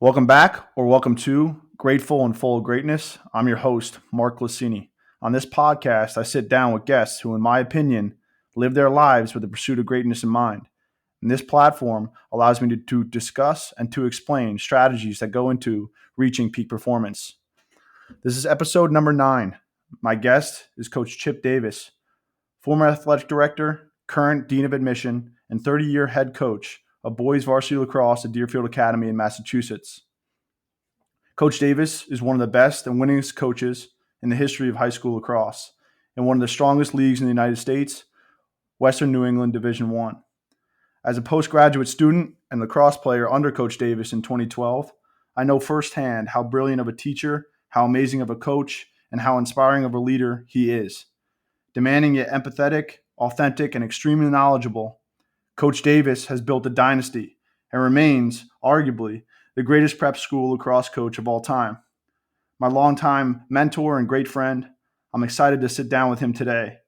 Welcome back, or welcome to Grateful and Full of Greatness. I'm your host, Mark Lassini. On this podcast, I sit down with guests who, in my opinion, live their lives with the pursuit of greatness in mind. And this platform allows me to discuss and to explain strategies that go into reaching peak performance. This is episode number 9. My guest is Coach Chip Davis, former athletic director, current dean of admission, and 30-year head coach of boys varsity lacrosse at Deerfield Academy in Massachusetts. Coach Davis is one of the best and winningest coaches in the history of high school lacrosse and one of the strongest leagues in the United States, Western New England Division I. As a postgraduate student and lacrosse player under Coach Davis in 2012, I know firsthand how brilliant of a teacher, how amazing of a coach, and how inspiring of a leader he is. Demanding yet empathetic, authentic, and extremely knowledgeable, Coach Davis has built a dynasty and remains, arguably, the greatest prep school lacrosse coach of all time. My longtime mentor and great friend, I'm excited to sit down with him today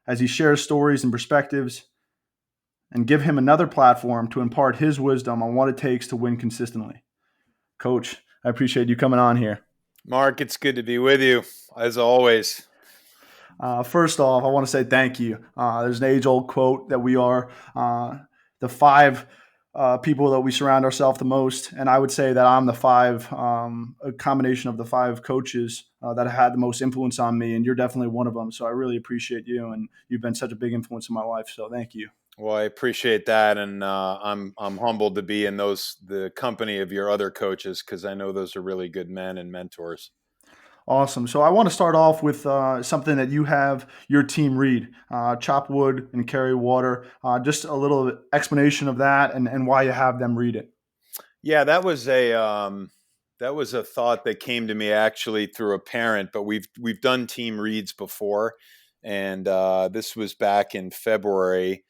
as he shares stories and perspectives and give him another platform to impart his wisdom on what it takes to win consistently. Coach, I appreciate you coming on here. Mark, it's good to be with you, as always. First off, I want to say thank you. There's an age-old quote that we are the 5 people that we surround ourselves the most, and I would say that I'm the 5, a combination of the 5 coaches that have had the most influence on me, and you're definitely one of them. So I really appreciate you, and you've been such a big influence in my life. So thank you. Well, I appreciate that, and I'm humbled to be in the company of your other coaches because I know those are really good men and mentors. Awesome. So I want to start off with something that you have your team read, Chop Wood and Carry Water. Just a little explanation of that and why you have them read it. Yeah, that was a thought that came to me actually through a parent, but we've done team reads before, and this was back in February.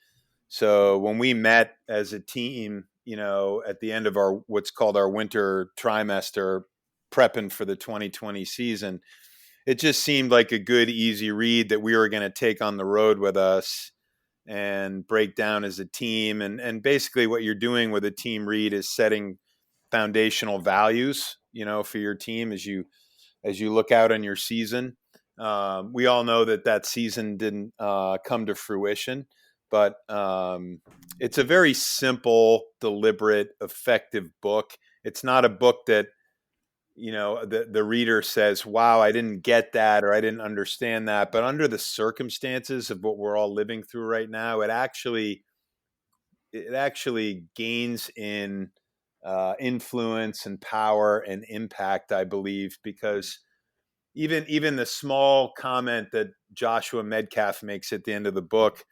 So when we met as a team, at the end of our what's called our winter trimester, prepping for the 2020 season, it just seemed like a good, easy read that we were going to take on the road with us and break down as a team. And basically what you're doing with a team read is setting foundational values, for your team as you look out on your season. We all know that season didn't come to fruition, but it's a very simple, deliberate, effective book. It's not a book that the reader says, wow, I didn't get that or I didn't understand that. But under the circumstances of what we're all living through right now, it actually gains in influence and power and impact, I believe, because even the small comment that Joshua Medcalf makes at the end of the book,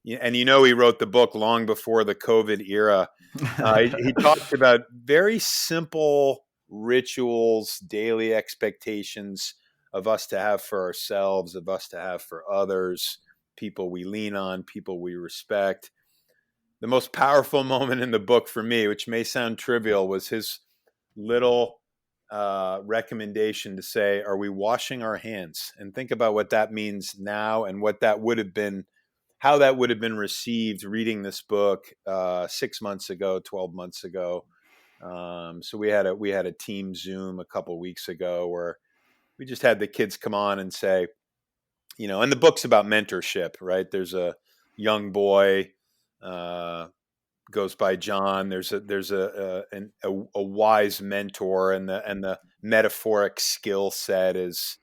and he wrote the book long before the COVID era. He talked about very simple rituals, daily expectations of us to have for ourselves, of us to have for others, people we lean on, people we respect. The most powerful moment in the book for me, which may sound trivial, was his little recommendation to say, are we washing our hands? And think about what that means now and what that would have been, how that would have been received reading this book 6 months ago, 12 months ago. So we had a team Zoom a couple of weeks ago where we just had the kids come on and say, and the book's about mentorship, right? There's a young boy, goes by John. There's a wise mentor, and the metaphoric skill set is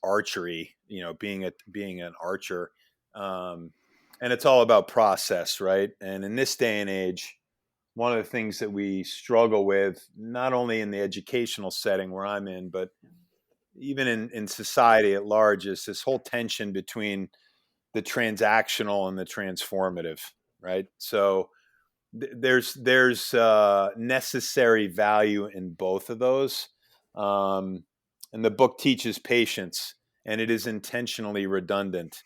archery, being an archer. And it's all about process, right? And in this day and age, one of the things that we struggle with, not only in the educational setting where I'm in, but even in society at large, is this whole tension between the transactional and the transformative, right? So there's necessary value in both of those. And the book teaches patience, and it is intentionally redundant.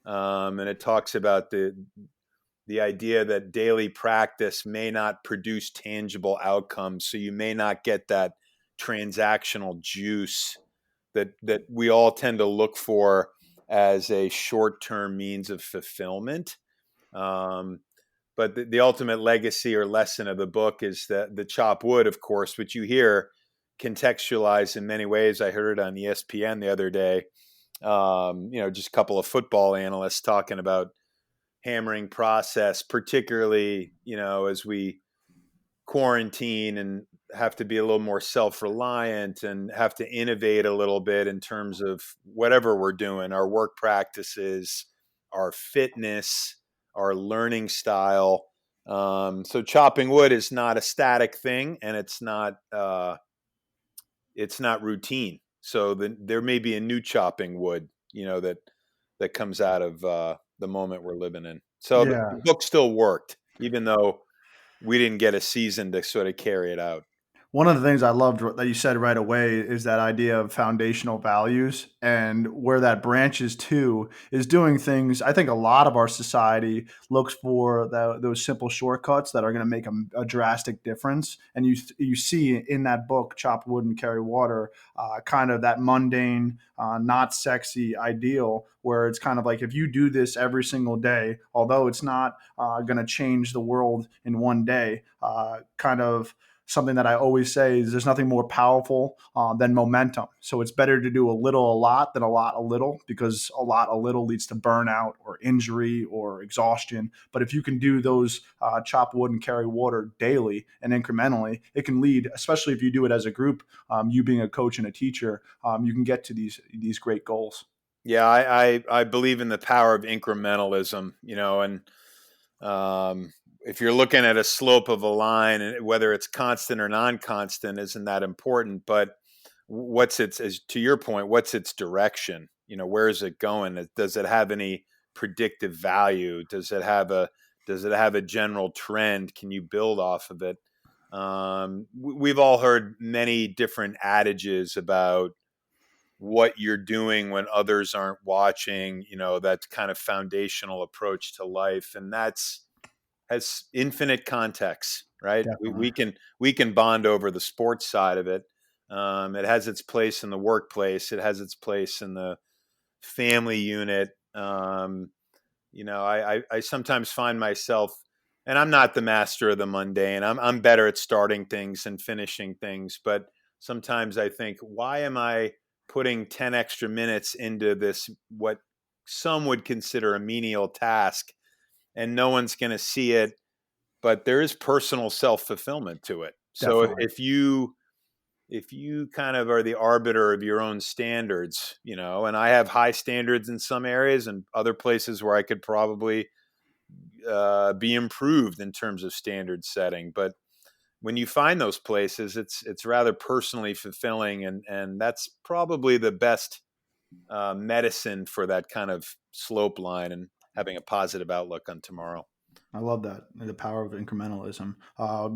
And it talks about the idea that daily practice may not produce tangible outcomes. So you may not get that transactional juice that we all tend to look for as a short-term means of fulfillment. But the ultimate legacy or lesson of the book is that the chop wood, of course, which you hear contextualized in many ways. I heard it on ESPN the other day. Just a couple of football analysts talking about hammering process, particularly, as we quarantine and have to be a little more self-reliant and have to innovate a little bit in terms of whatever we're doing, our work practices, our fitness, our learning style. So chopping wood is not a static thing, and it's not routine. So there may be a new chopping wood, that comes out of the moment we're living in. So the Yeah. book still worked, even though we didn't get a season to sort of carry it out. One of the things I loved that you said right away is that idea of foundational values, and where that branches to is doing things. I think a lot of our society looks for those simple shortcuts that are going to make a drastic difference. And you see in that book, Chop Wood and Carry Water, kind of that mundane, not sexy ideal where it's kind of like if you do this every single day, although it's not going to change the world in one day, kind of something that I always say is there's nothing more powerful than momentum. So it's better to do a little a lot than a lot a little, because a lot a little leads to burnout or injury or exhaustion. But if you can do those chop wood and carry water daily and incrementally, it can lead, especially if you do it as a group, you being a coach and a teacher, you can get to these great goals. Yeah, I believe in the power of incrementalism, and if you're looking at a slope of a line, and whether it's constant or non-constant isn't that important, but what's its, as to your point, what's its direction? Where is it going? Does it have any predictive value? Does it have a general trend? Can you build off of it? We've all heard many different adages about what you're doing when others aren't watching, that kind of foundational approach to life. And has infinite context, right? We, Definitely. we can we can bond over the sports side of it. It has its place in the workplace. It has its place in the family unit. I sometimes find myself, and I'm not the master of the mundane. I'm better at starting things and finishing things, but sometimes I think, why am I putting 10 extra minutes into this, what some would consider a menial task, and no one's going to see it, but there is personal self-fulfillment to it. So Definitely. if you kind of are the arbiter of your own standards, and I have high standards in some areas and other places where I could probably be improved in terms of standard setting. But when you find those places, it's rather personally fulfilling, and that's probably the best medicine for that kind of slope line and having a positive outlook on tomorrow. I love that, the power of incrementalism.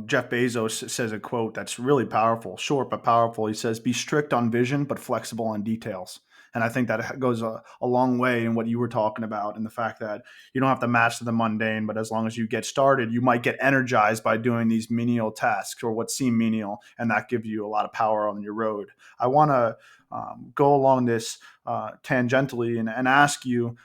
Jeff Bezos says a quote that's really powerful, short but powerful. He says, "Be strict on vision, but flexible on details." And I think that goes a long way in what you were talking about, and the fact that you don't have to master the mundane, but as long as you get started, you might get energized by doing these menial tasks or what seem menial, and that gives you a lot of power on your road. I want to go along this tangentially and ask you,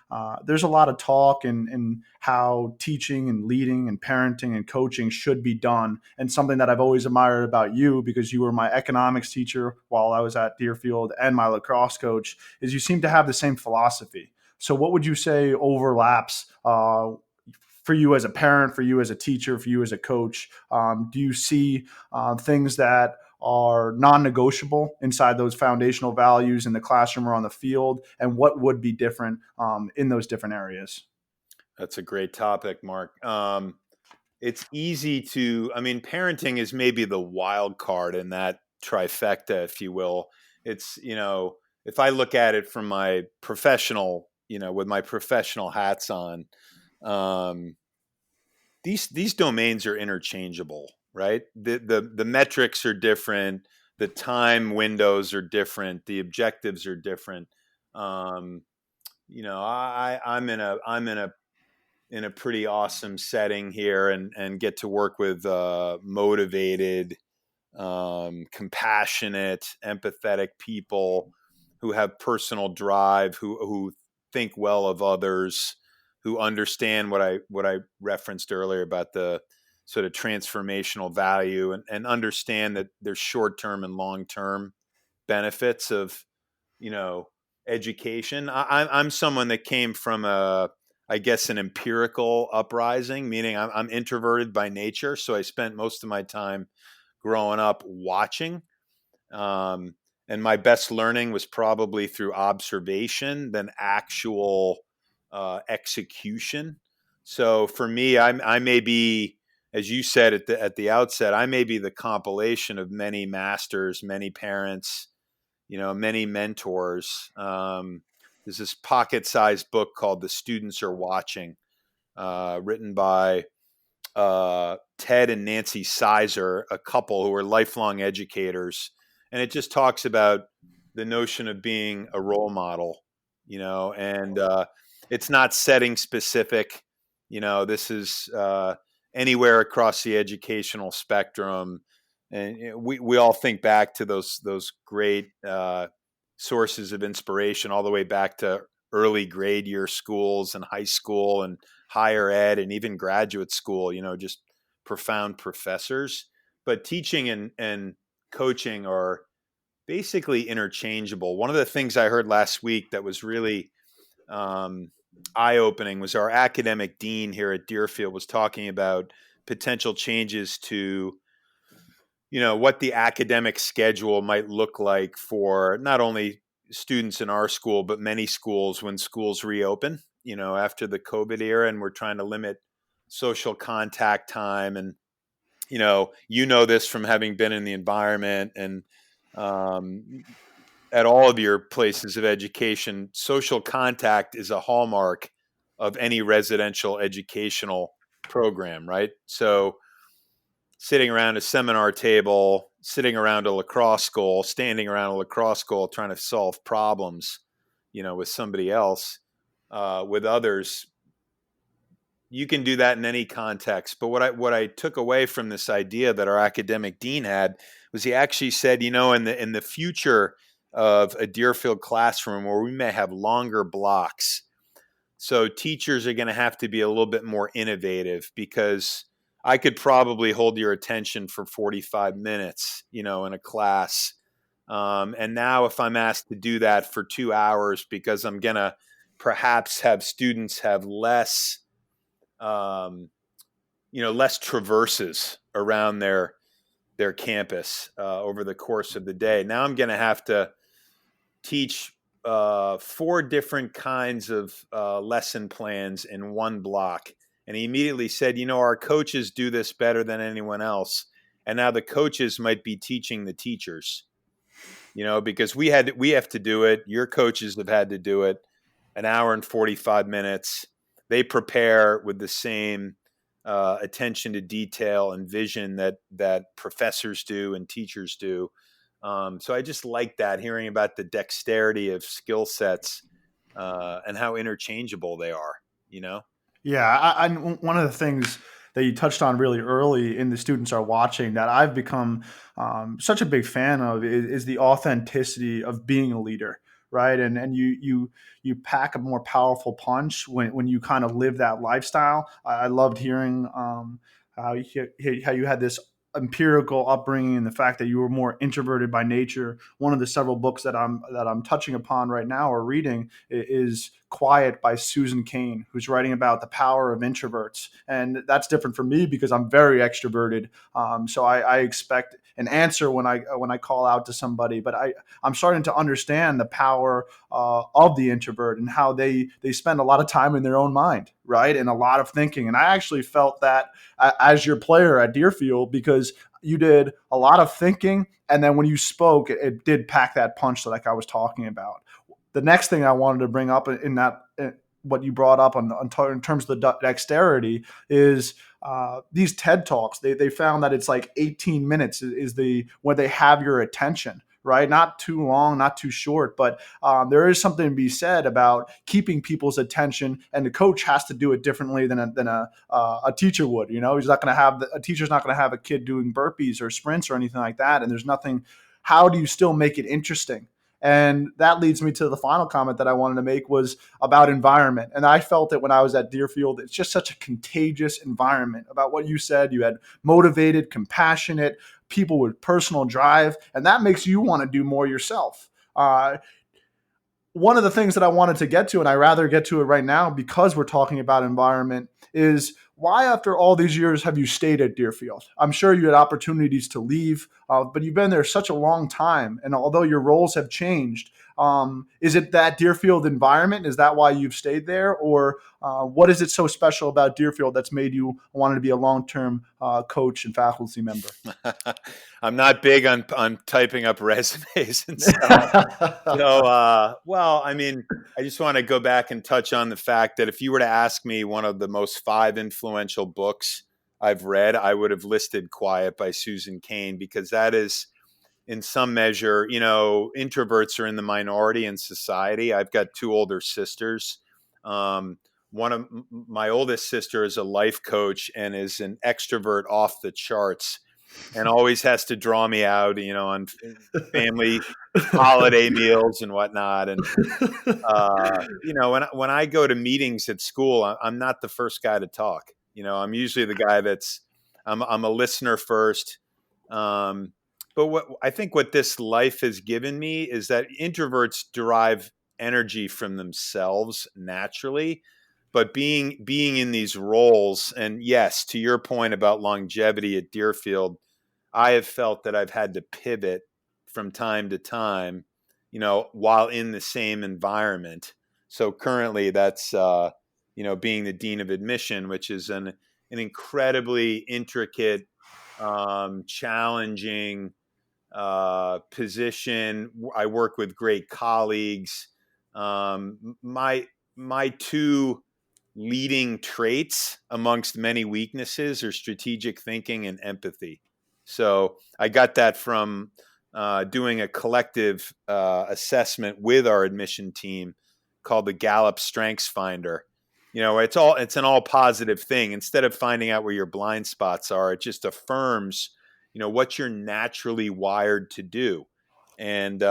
there's a lot of talk in how teaching and leading and parenting and coaching should be done. And something that I've always admired about you, because you were my economics teacher while I was at Deerfield and my lacrosse coach, is you seem to have the same philosophy. So what would you say overlaps for you as a parent, for you as a teacher, for you as a coach? Do you see things that are non-negotiable inside those foundational values in the classroom or on the field, and what would be different in those different areas? That's a great topic, Mark. It's easy to, I mean, parenting is maybe the wild card in that trifecta, if you will. It's, if I look at it from my professional, with my professional hats on, um, these domains are interchangeable, right? The metrics are different, the time windows are different, the objectives are different. Um, I'm in a pretty awesome setting here, and get to work with motivated, compassionate, empathetic people who have personal drive, who think well of others, who understand what I referenced earlier about the sort of transformational value, and understand that there's short-term and long-term benefits of, you know, education. I'm someone that came from I guess, an empirical uprising, meaning I'm introverted by nature. So I spent most of my time growing up watching. Um, and my best learning was probably through observation than actual execution. So for me, I may be, as you said at the outset, I may be the compilation of many masters, many parents, many mentors. There's this pocket-sized book called "The Students Are Watching," written by Ted and Nancy Sizer, a couple who are lifelong educators, and it just talks about the notion of being a role model, and it's not setting specific. This is anywhere across the educational spectrum, and we all think back to those great sources of inspiration, all the way back to early grade year schools and high school and higher ed and even graduate school, just profound professors. But teaching and coaching are basically interchangeable. One of the things I heard last week that was really eye-opening was our academic dean here at Deerfield was talking about potential changes to what the academic schedule might look like for not only students in our school, but many schools when schools reopen, after the COVID era, and we're trying to limit social contact time. And, this from having been in the environment and at all of your places of education, social contact is a hallmark of any residential educational program, right? So, sitting around a seminar table, sitting around a lacrosse goal, standing around a lacrosse goal, trying to solve problems, with somebody else, with others. You can do that in any context. But what I took away from this idea that our academic dean had was he actually said, in the future of a Deerfield classroom where we may have longer blocks, so teachers are going to have to be a little bit more innovative, because I could probably hold your attention for 45 minutes, in a class. And now if I'm asked to do that for 2 hours, because I'm going to perhaps have students have less, less traverses around their campus over the course of the day. Now I'm going to have to teach 4 different kinds of lesson plans in one block. And he immediately said, our coaches do this better than anyone else. And now the coaches might be teaching the teachers, because we have to do it. Your coaches have had to do it an hour and 45 minutes. They prepare with the same attention to detail and vision that professors do and teachers do. So I just like that, hearing about the dexterity of skill sets and how interchangeable they are, Yeah, one of the things that you touched on really early in the students are watching that I've become such a big fan of is the authenticity of being a leader, right? And you pack a more powerful punch when you kind of live that lifestyle. I loved hearing how you had this empirical upbringing and the fact that you were more introverted by nature. One of the several books that I'm touching upon right now or reading is Quiet by Susan Cain, who's writing about the power of introverts. And that's different for me because I'm very extroverted. So I expect an answer when I call out to somebody, but I'm starting to understand the power of the introvert and how they spend a lot of time in their own mind, right? And a lot of thinking. And I actually felt that as your player at Deerfield, because you did a lot of thinking, and then when you spoke, it did pack that punch that like I was talking about. The next thing I wanted to bring up in that what you brought up in terms of the dexterity is these TED Talks. They found that it's like 18 minutes is the where they have your attention, right? Not too long, not too short, but there is something to be said about keeping people's attention, and the coach has to do it differently than a teacher would. He's not going to have a teacher's not going to have a kid doing burpees or sprints or anything like that, and there's nothing. How do you still make it interesting? And that leads me to the final comment that I wanted to make was about environment. And I felt it when I was at Deerfield. It's just such a contagious environment. About what you said, you had motivated, compassionate people with personal drive, and that makes you want to do more yourself. One of the things that I wanted to get to, and I rather get to it right now because we're talking about environment, is why after all these years have you stayed at Deerfield? I'm sure you had opportunities to leave, but you've been there such a long time. And although your roles have changed, is it that Deerfield environment? Is that why you've stayed there? Or what is it so special about Deerfield that's made you want to be a long-term coach and faculty member? I'm not big on typing up resumes and stuff. So, well, I mean, I just want to go back and touch on the fact that if you were to ask me one of the most 5 influential books I've read, I would have listed Quiet by Susan Cain, because that is, in some measure, introverts are in the minority in society. I've got 2 older sisters. One of my oldest sister is a life coach and is an extrovert off the charts, and always has to draw me out, on family holiday meals and whatnot. And when I go to meetings at school, I'm not the first guy to talk. I'm usually the guy I'm a listener first. But I think what this life has given me is that introverts derive energy from themselves naturally, but being in these roles, and yes, to your point about longevity at Deerfield, I have felt that I've had to pivot from time to time, while in the same environment. So currently that's, being the dean of admission, which is an incredibly intricate, challenging position. I work with great colleagues. My 2 leading traits amongst many weaknesses are strategic thinking and empathy. So I got that from doing a collective assessment with our admission team called the Gallup Strengths Finder. It's an all positive thing. Instead of finding out where your blind spots are, it just affirms, what you're naturally wired to do. And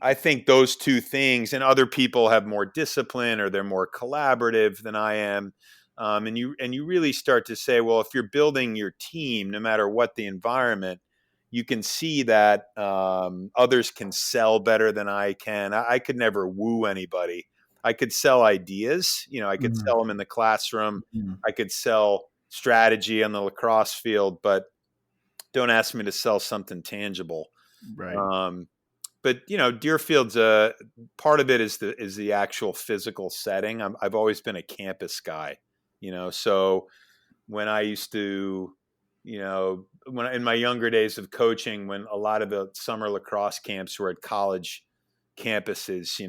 I think those 2 things, and other people have more discipline or they're more collaborative than I am. And you really start to say, well, if you're building your team, no matter what the environment, you can see that others can sell better than I can. I could never woo anybody. I could sell ideas. I could sell them in the classroom. I could sell strategy on the lacrosse field, but don't ask me to sell something tangible. Right. But Deerfield's part of it is the actual physical setting. I've always been a campus guy, so when I used to, when in my younger days of coaching, when a lot of the summer lacrosse camps were at college campuses,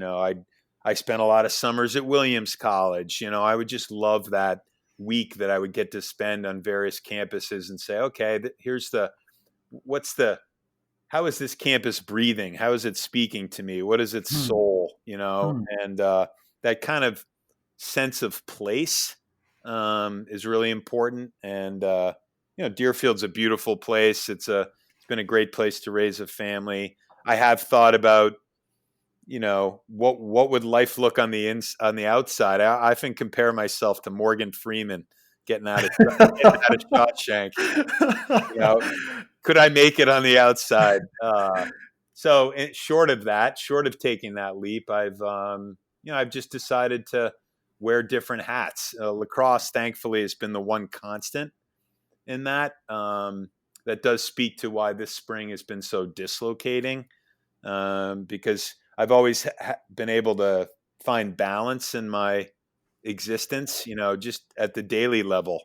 I spent a lot of summers at Williams College. I would just love that week that I would get to spend on various campuses and say, okay, how is this campus breathing? How is it speaking to me? What is its soul? And that kind of sense of place is really important. And Deerfield's a beautiful place. It's been a great place to raise a family. I have thought about, what would life look on the outside. I often compare myself to Morgan Freeman getting out of Shawshank. Could I make it on the outside? So short of taking that leap, I've just decided to wear different hats. Lacrosse, thankfully, has been the one constant in that. That does speak to why this spring has been so dislocating, because I've always been able to find balance in my existence, just at the daily level.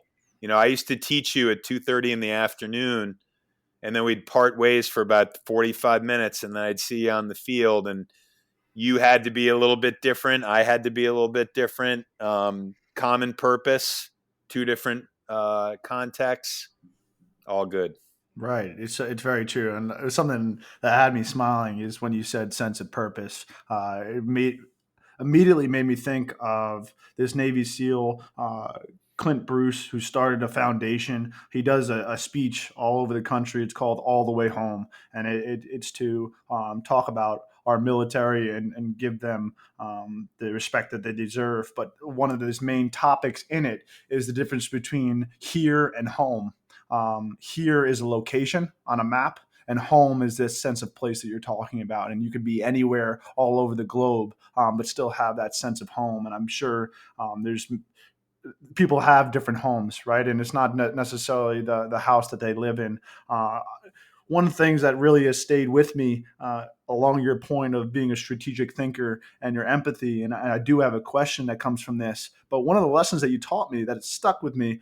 I used to teach you at 2:30 in the afternoon, and then we'd part ways for about 45 minutes, and then I'd see you on the field, and you had to be a little bit different. I had to be a little bit different. Common purpose, 2 different contexts, all good. Right. It's very true. And it was something that had me smiling is when you said sense of purpose. Immediately made me think of this Navy SEAL, Clint Bruce, who started a foundation. He does a speech all over the country. It's called All the Way Home. And it's to talk about our military and give them the respect that they deserve. But one of those main topics in it is the difference between here and home. Here is a location on a map, and home is this sense of place that you're talking about. And you could be anywhere all over the globe, but still have that sense of home. And I'm sure there's people have different homes, right? And it's not necessarily the house that they live in. Uh, One of the things that really has stayed with me along your point of being a strategic thinker and your empathy, and I do have a question that comes from this, but one of the lessons that you taught me that stuck with me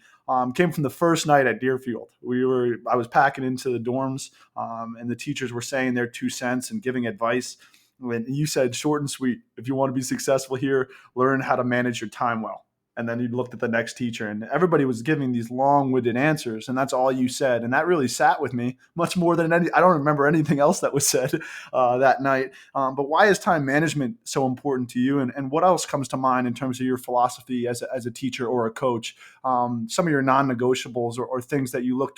came from the first night at Deerfield. I was packing into the dorms, and the teachers were saying their 2 cents and giving advice. When you said short and sweet, if you want to be successful here, learn how to manage your time well. And then you looked at the next teacher, and everybody was giving these long-winded answers, and that's all you said. And that really sat with me much more than I don't remember anything else that was said that night. But why is time management so important to you? And what else comes to mind in terms of your philosophy as a teacher or a coach? Some of your non-negotiables or things that you look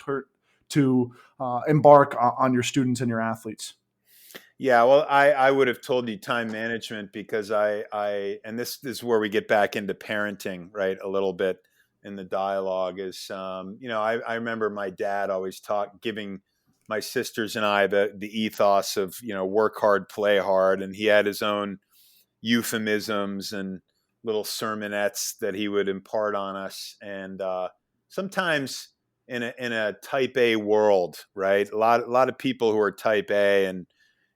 to embark on your students and your athletes. Yeah, well, I would have told you time management because and this is where we get back into parenting, right? A little bit in the dialogue is, I remember my dad always giving my sisters and I the ethos of, work hard, play hard. And he had his own euphemisms and little sermonettes that he would impart on us. And sometimes in a type A world, right? A lot of people who are type A and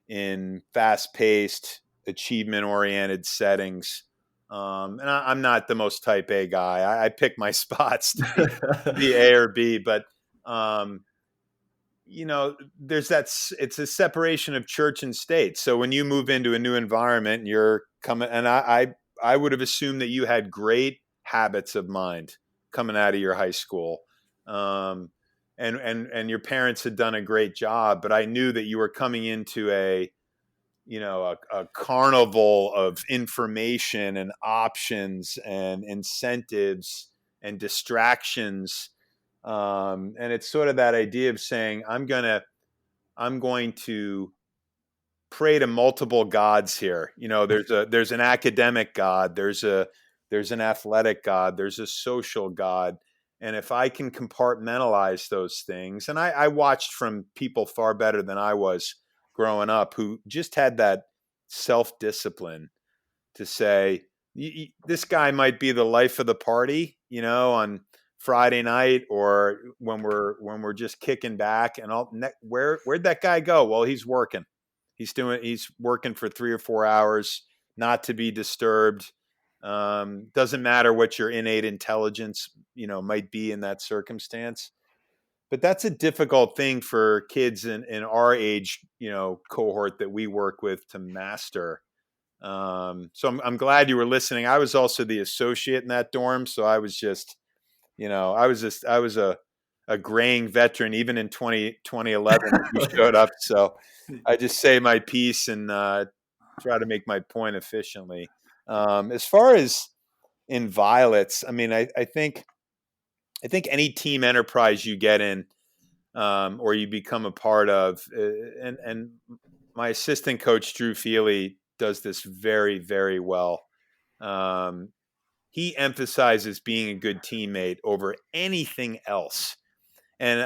in fast-paced, achievement-oriented settings. And I'm not the most type A guy. I pick my spots to be A or B, but there's it's a separation of church and state. So when you move into a new environment, you're coming, and I would have assumed that you had great habits of mind coming out of your high school. And your parents had done a great job, but I knew that you were coming into a carnival of information and options and incentives and distractions. And it's sort of that idea of saying, I'm going to pray to multiple gods here. There's an academic God, there's an athletic God, there's a social God. And if I can compartmentalize those things, and I watched from people far better than I was growing up who just had that self-discipline to say, this guy might be the life of the party, on Friday night or when we're just kicking back, and where'd that guy go? Well, he's working. He's working for 3 or 4 hours, not to be disturbed. Doesn't matter what your innate intelligence, might be in that circumstance. But that's a difficult thing for kids in our age, cohort that we work with to master. So I'm glad you were listening. I was also the associate in that dorm, so I was just, I was a graying veteran even in 2011 when you showed up. So I just say my piece and try to make my point efficiently. As far as in Violets, I mean, I think any team enterprise you get in, or you become a part of, and my assistant coach Drew Feely does this very, very well. He emphasizes being a good teammate over anything else. And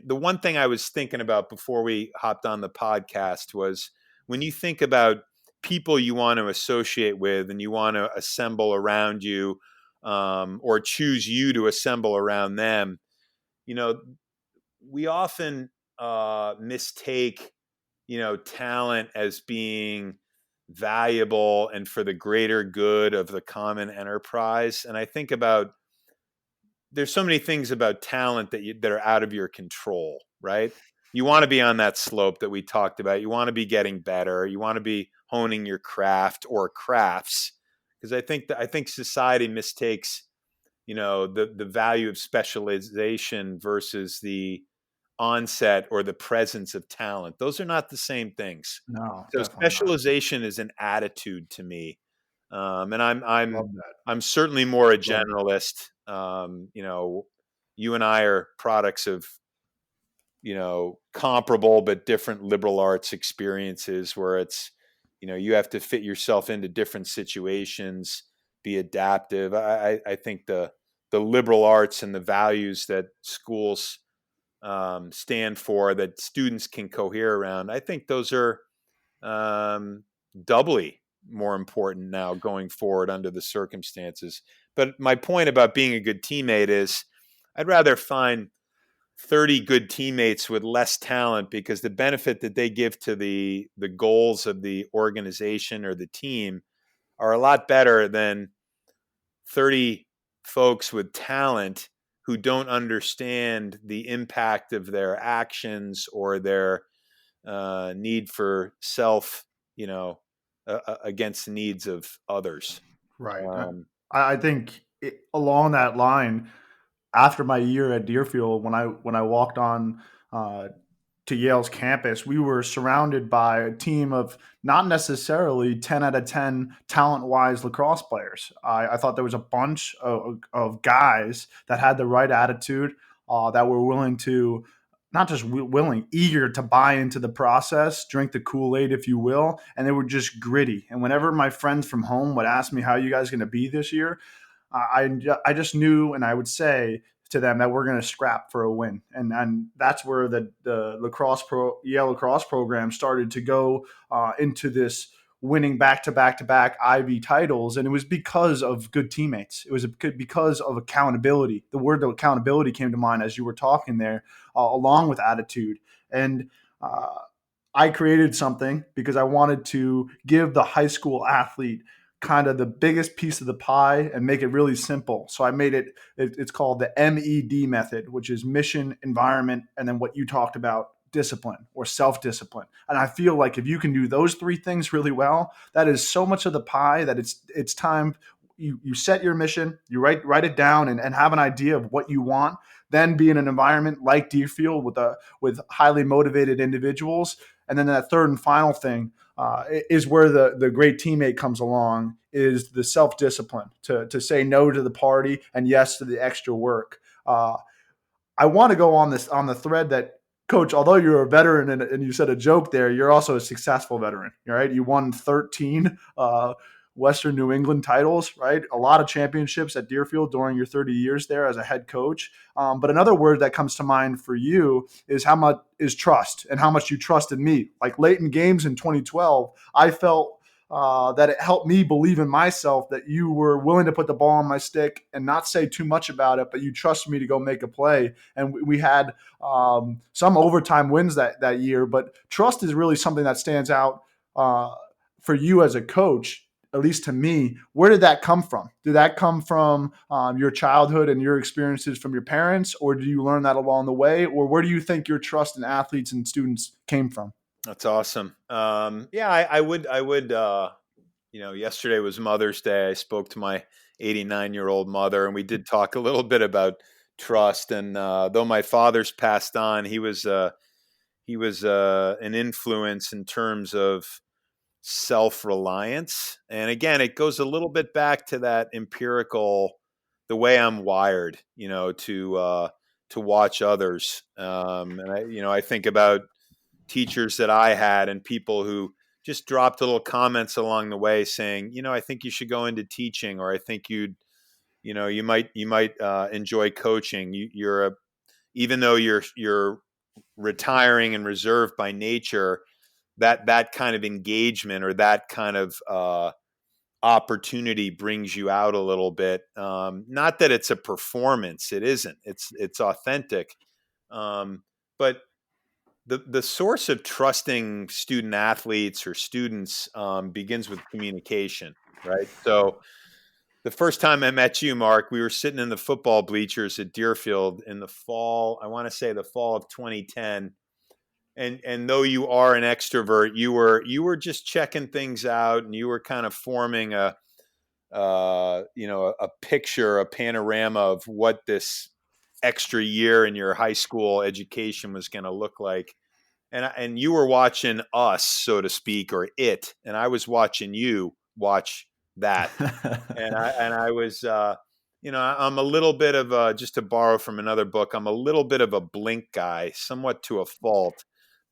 the one thing I was thinking about before we hopped on the podcast was, when you think about people you want to associate with and you want to assemble around you, or choose you to assemble around them, we often mistake, talent as being valuable and for the greater good of the common enterprise. And I think about, there's so many things about talent that are out of your control, right? You want to be on that slope that we talked about. You want to be getting better. You want to be honing your craft or crafts, because I think society mistakes, the value of specialization versus the onset or the presence of talent. Those are not the same things. No, So definitely not. specialization is an attitude to me, and I'm Love that. I'm certainly more a Love that. generalist. You and I are products of, comparable but different liberal arts experiences, where it's, you have to fit yourself into different situations, be adaptive. I think the liberal arts and the values that schools stand for, that students can cohere around, I think those are doubly more important now going forward under the circumstances. But my point about being a good teammate is I'd rather find 30 good teammates with less talent, because the benefit that they give to the goals of the organization or the team are a lot better than 30 folks with talent who don't understand the impact of their actions or their need for self, against the needs of others. Right. Um, I think along that line, after my year at Deerfield, when I walked on uh, to Yale's campus, we were surrounded by a team of not necessarily 10 out of 10 talent wise lacrosse players. I thought there was a bunch of guys that had the right attitude, that were willing to, not just willing, eager to buy into the process, drink the Kool-Aid, if you will. And they were just gritty. And whenever my friends from home would ask me, how are you guys going to be this year? I just knew, and I would say to them that we're going to scrap for a win, and that's where the Yale lacrosse program started to go into this winning back-to-back Ivy titles, and it was because of good teammates. It was because of accountability. The word accountability came to mind as you were talking there, along with attitude. And I created something because I wanted to give the high school athlete kind of the biggest piece of the pie and make it really simple. So I made it's called the MED method, which is mission, environment, and then what you talked about, discipline or self-discipline. And I feel like if you can do those three things really well, that is so much of the pie that it's time you set your mission, you write it down and have an idea of what you want, then be in an environment like Deerfield with highly motivated individuals. And then that third and final thing is where the great teammate comes along, is the self-discipline to say no to the party and yes to the extra work. I want to go on the thread that, Coach, although you're a veteran and you said a joke there, you're also a successful veteran, right? You won 13 Western New England titles, right? A lot of championships at Deerfield during your 30 years there as a head coach. But another word that comes to mind for you is how much is trust, and how much you trusted me. Like late in games in 2012, I felt that it helped me believe in myself, that you were willing to put the ball on my stick and not say too much about it, but you trusted me to go make a play. And we had some overtime wins that year. But trust is really something that stands out for you as a coach, at least to me. Where did that come from? Did that come from your childhood and your experiences from your parents, or did you learn that along the way? Or where do you think your trust in athletes and students came from? that's awesome. Yeah, I would. Yesterday was Mother's Day. I spoke to my 89-year-old mother, and we did talk a little bit about trust. And though my father's passed on, he was an influence in terms of self-reliance. And again, it goes a little bit back to that empirical, the way I'm wired, to watch others. And I think about teachers that I had and people who just dropped little comments along the way saying, I think you should go into teaching, or I think you might enjoy coaching. Even though you're retiring and reserved by nature, that kind of engagement or that kind of opportunity brings you out a little bit. Not that it's a performance; it isn't. It's authentic. But the source of trusting student athletes or students begins with communication, right? So the first time I met you, Mark, we were sitting in the football bleachers at Deerfield in the fall. I want to say the fall of 2010. And though you are an extrovert, you were just checking things out, and you were kind of forming a picture, a panorama of what this extra year in your high school education was going to look like. And you were watching us, so to speak, or it, and I was watching you watch that. And I was, I'm a little bit of just to borrow from another book, I'm a little bit of a blink guy, somewhat to a fault,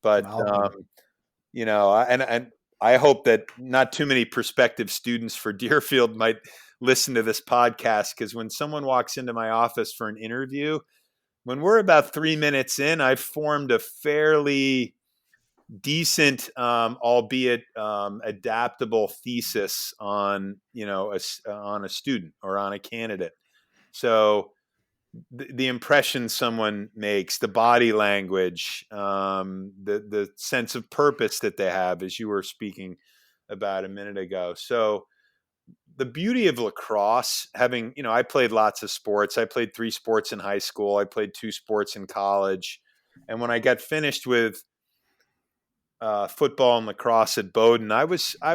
but I'll be. and I hope that not too many prospective students for Deerfield might listen to this podcast, because when someone walks into my office for an interview, when we're about 3 minutes in, I've formed a fairly decent, albeit adaptable thesis on on a student or on a candidate. So the impression someone makes, the body language, the sense of purpose that they have, as you were speaking about a minute ago. So the beauty of lacrosse, having, I played lots of sports. I played 3 sports in high school. I played 2 sports in college. And when I got finished with football and lacrosse at Bowdoin, I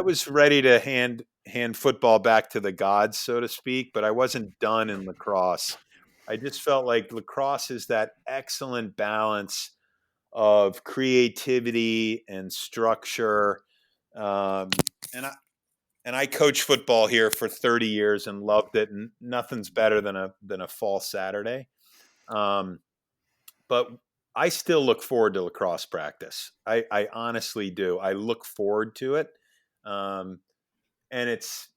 was ready to hand football back to the gods, so to speak, but I wasn't done in lacrosse. I just felt like lacrosse is that excellent balance of creativity and structure. And I coached football here for 30 years and loved it. And nothing's better than a fall Saturday. But I still look forward to lacrosse practice. I honestly do. I look forward to it. And it's,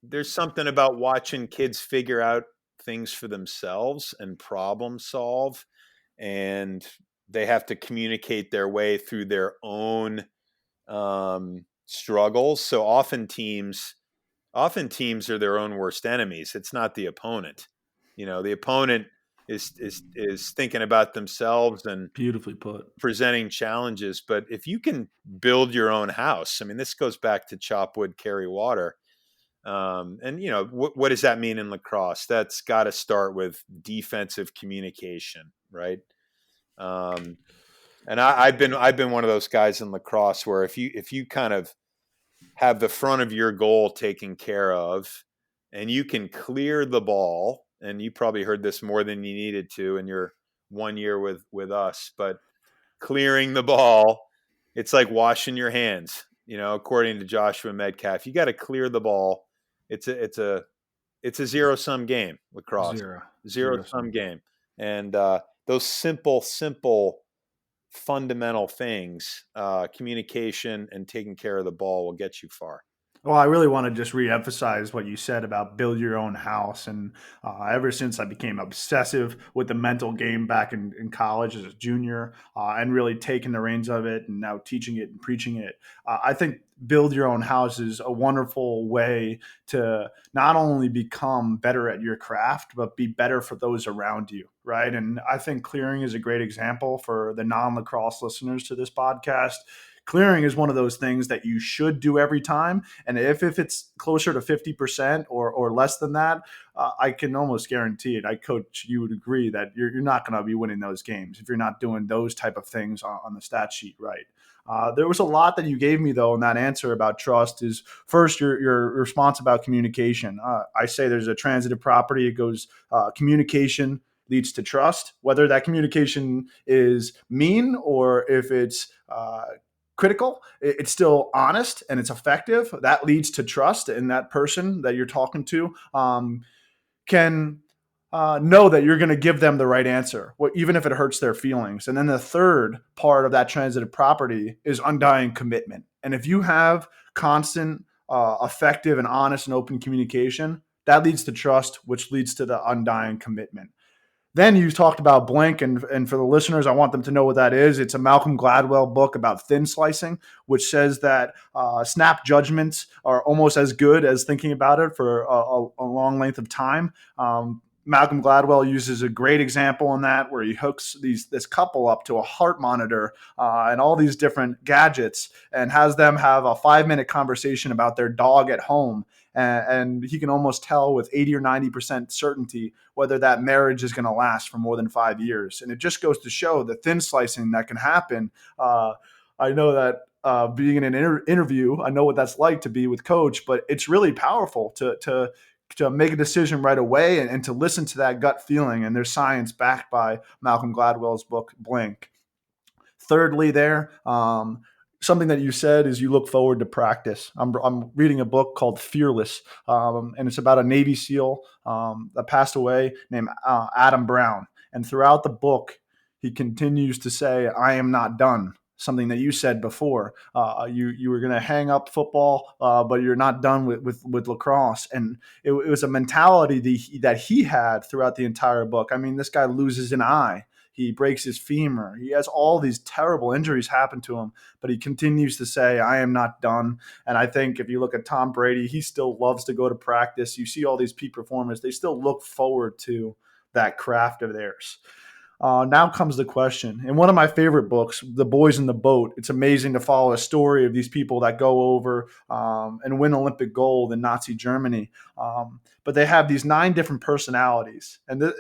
there's something about watching kids figure out things for themselves and problem solve. And they have to communicate their way through their own struggles. So often teams are their own worst enemies. It's not the opponent. The opponent is thinking about themselves and Beautifully put. presenting challenges. But if you can build your own house, I mean, this goes back to chop wood, carry water. And what does that mean in lacrosse? That's got to start with defensive communication, right? And I've been one of those guys in lacrosse where if you kind of have the front of your goal taken care of, and you can clear the ball, and you probably heard this more than you needed to in your 1 year with us, but clearing the ball, it's like washing your hands. According to Joshua Medcalf, you got to clear the ball. It's a zero-sum game, lacrosse. Zero-sum game. And those simple fundamental things, communication and taking care of the ball, will get you far. Well, I really want to just reemphasize what you said about build your own house. And ever since I became obsessive with the mental game back in college as a junior, and really taking the reins of it and now teaching it and preaching it, I think build your own house is a wonderful way to not only become better at your craft, but be better for those around you. Right. And I think clearing is a great example for the non-lacrosse listeners to this podcast. Clearing is one of those things that you should do every time. And if it's closer to 50% or less than that, I can almost guarantee it. I coach, you would agree that you're not going to be winning those games if you're not doing those type of things on the stat sheet right. There was a lot that you gave me, though, in that answer about trust. Is first your response about communication. I say there's a transitive property. It goes communication leads to trust, whether that communication is mean or if it's critical, it's still honest and it's effective. That leads to trust, and that person that you're talking to can know that you're going to give them the right answer, even if it hurts their feelings. And then the third part of that transitive property is undying commitment. And if you have constant, effective, and honest and open communication, that leads to trust, which leads to the undying commitment. Then you talked about Blink, and for the listeners, I want them to know what that is. It's a Malcolm Gladwell book about thin slicing, which says that snap judgments are almost as good as thinking about it for a long length of time. Malcolm Gladwell uses a great example in that, where he hooks this couple up to a heart monitor and all these different gadgets, and has them have a 5-minute conversation about their dog at home. And he can almost tell with 80 or 90% certainty whether that marriage is going to last for more than 5 years. And it just goes to show the thin slicing that can happen. I know that being in an interview, I know what that's like to be with coach, but it's really powerful to make a decision right away and to listen to that gut feeling. And there's science backed by Malcolm Gladwell's book, Blink. Thirdly, something that you said is you look forward to practice. I'm reading a book called Fearless, and it's about a Navy SEAL that passed away named Adam Brown. And throughout the book, he continues to say, "I am not done." something that you said before. You were going to hang up football, but you're not done with lacrosse. And it was a mentality that he had throughout the entire book. I mean, this guy loses an eye. He breaks his femur. He has all these terrible injuries happen to him, but he continues to say, I am not done. And I think if you look at Tom Brady, he still loves to go to practice. You see all these peak performers, they still look forward to that craft of theirs. Now comes the question. In one of my favorite books, The Boys in the Boat, it's amazing to follow a story of these people that go over and win Olympic gold in Nazi Germany. But they have these 9 different personalities, and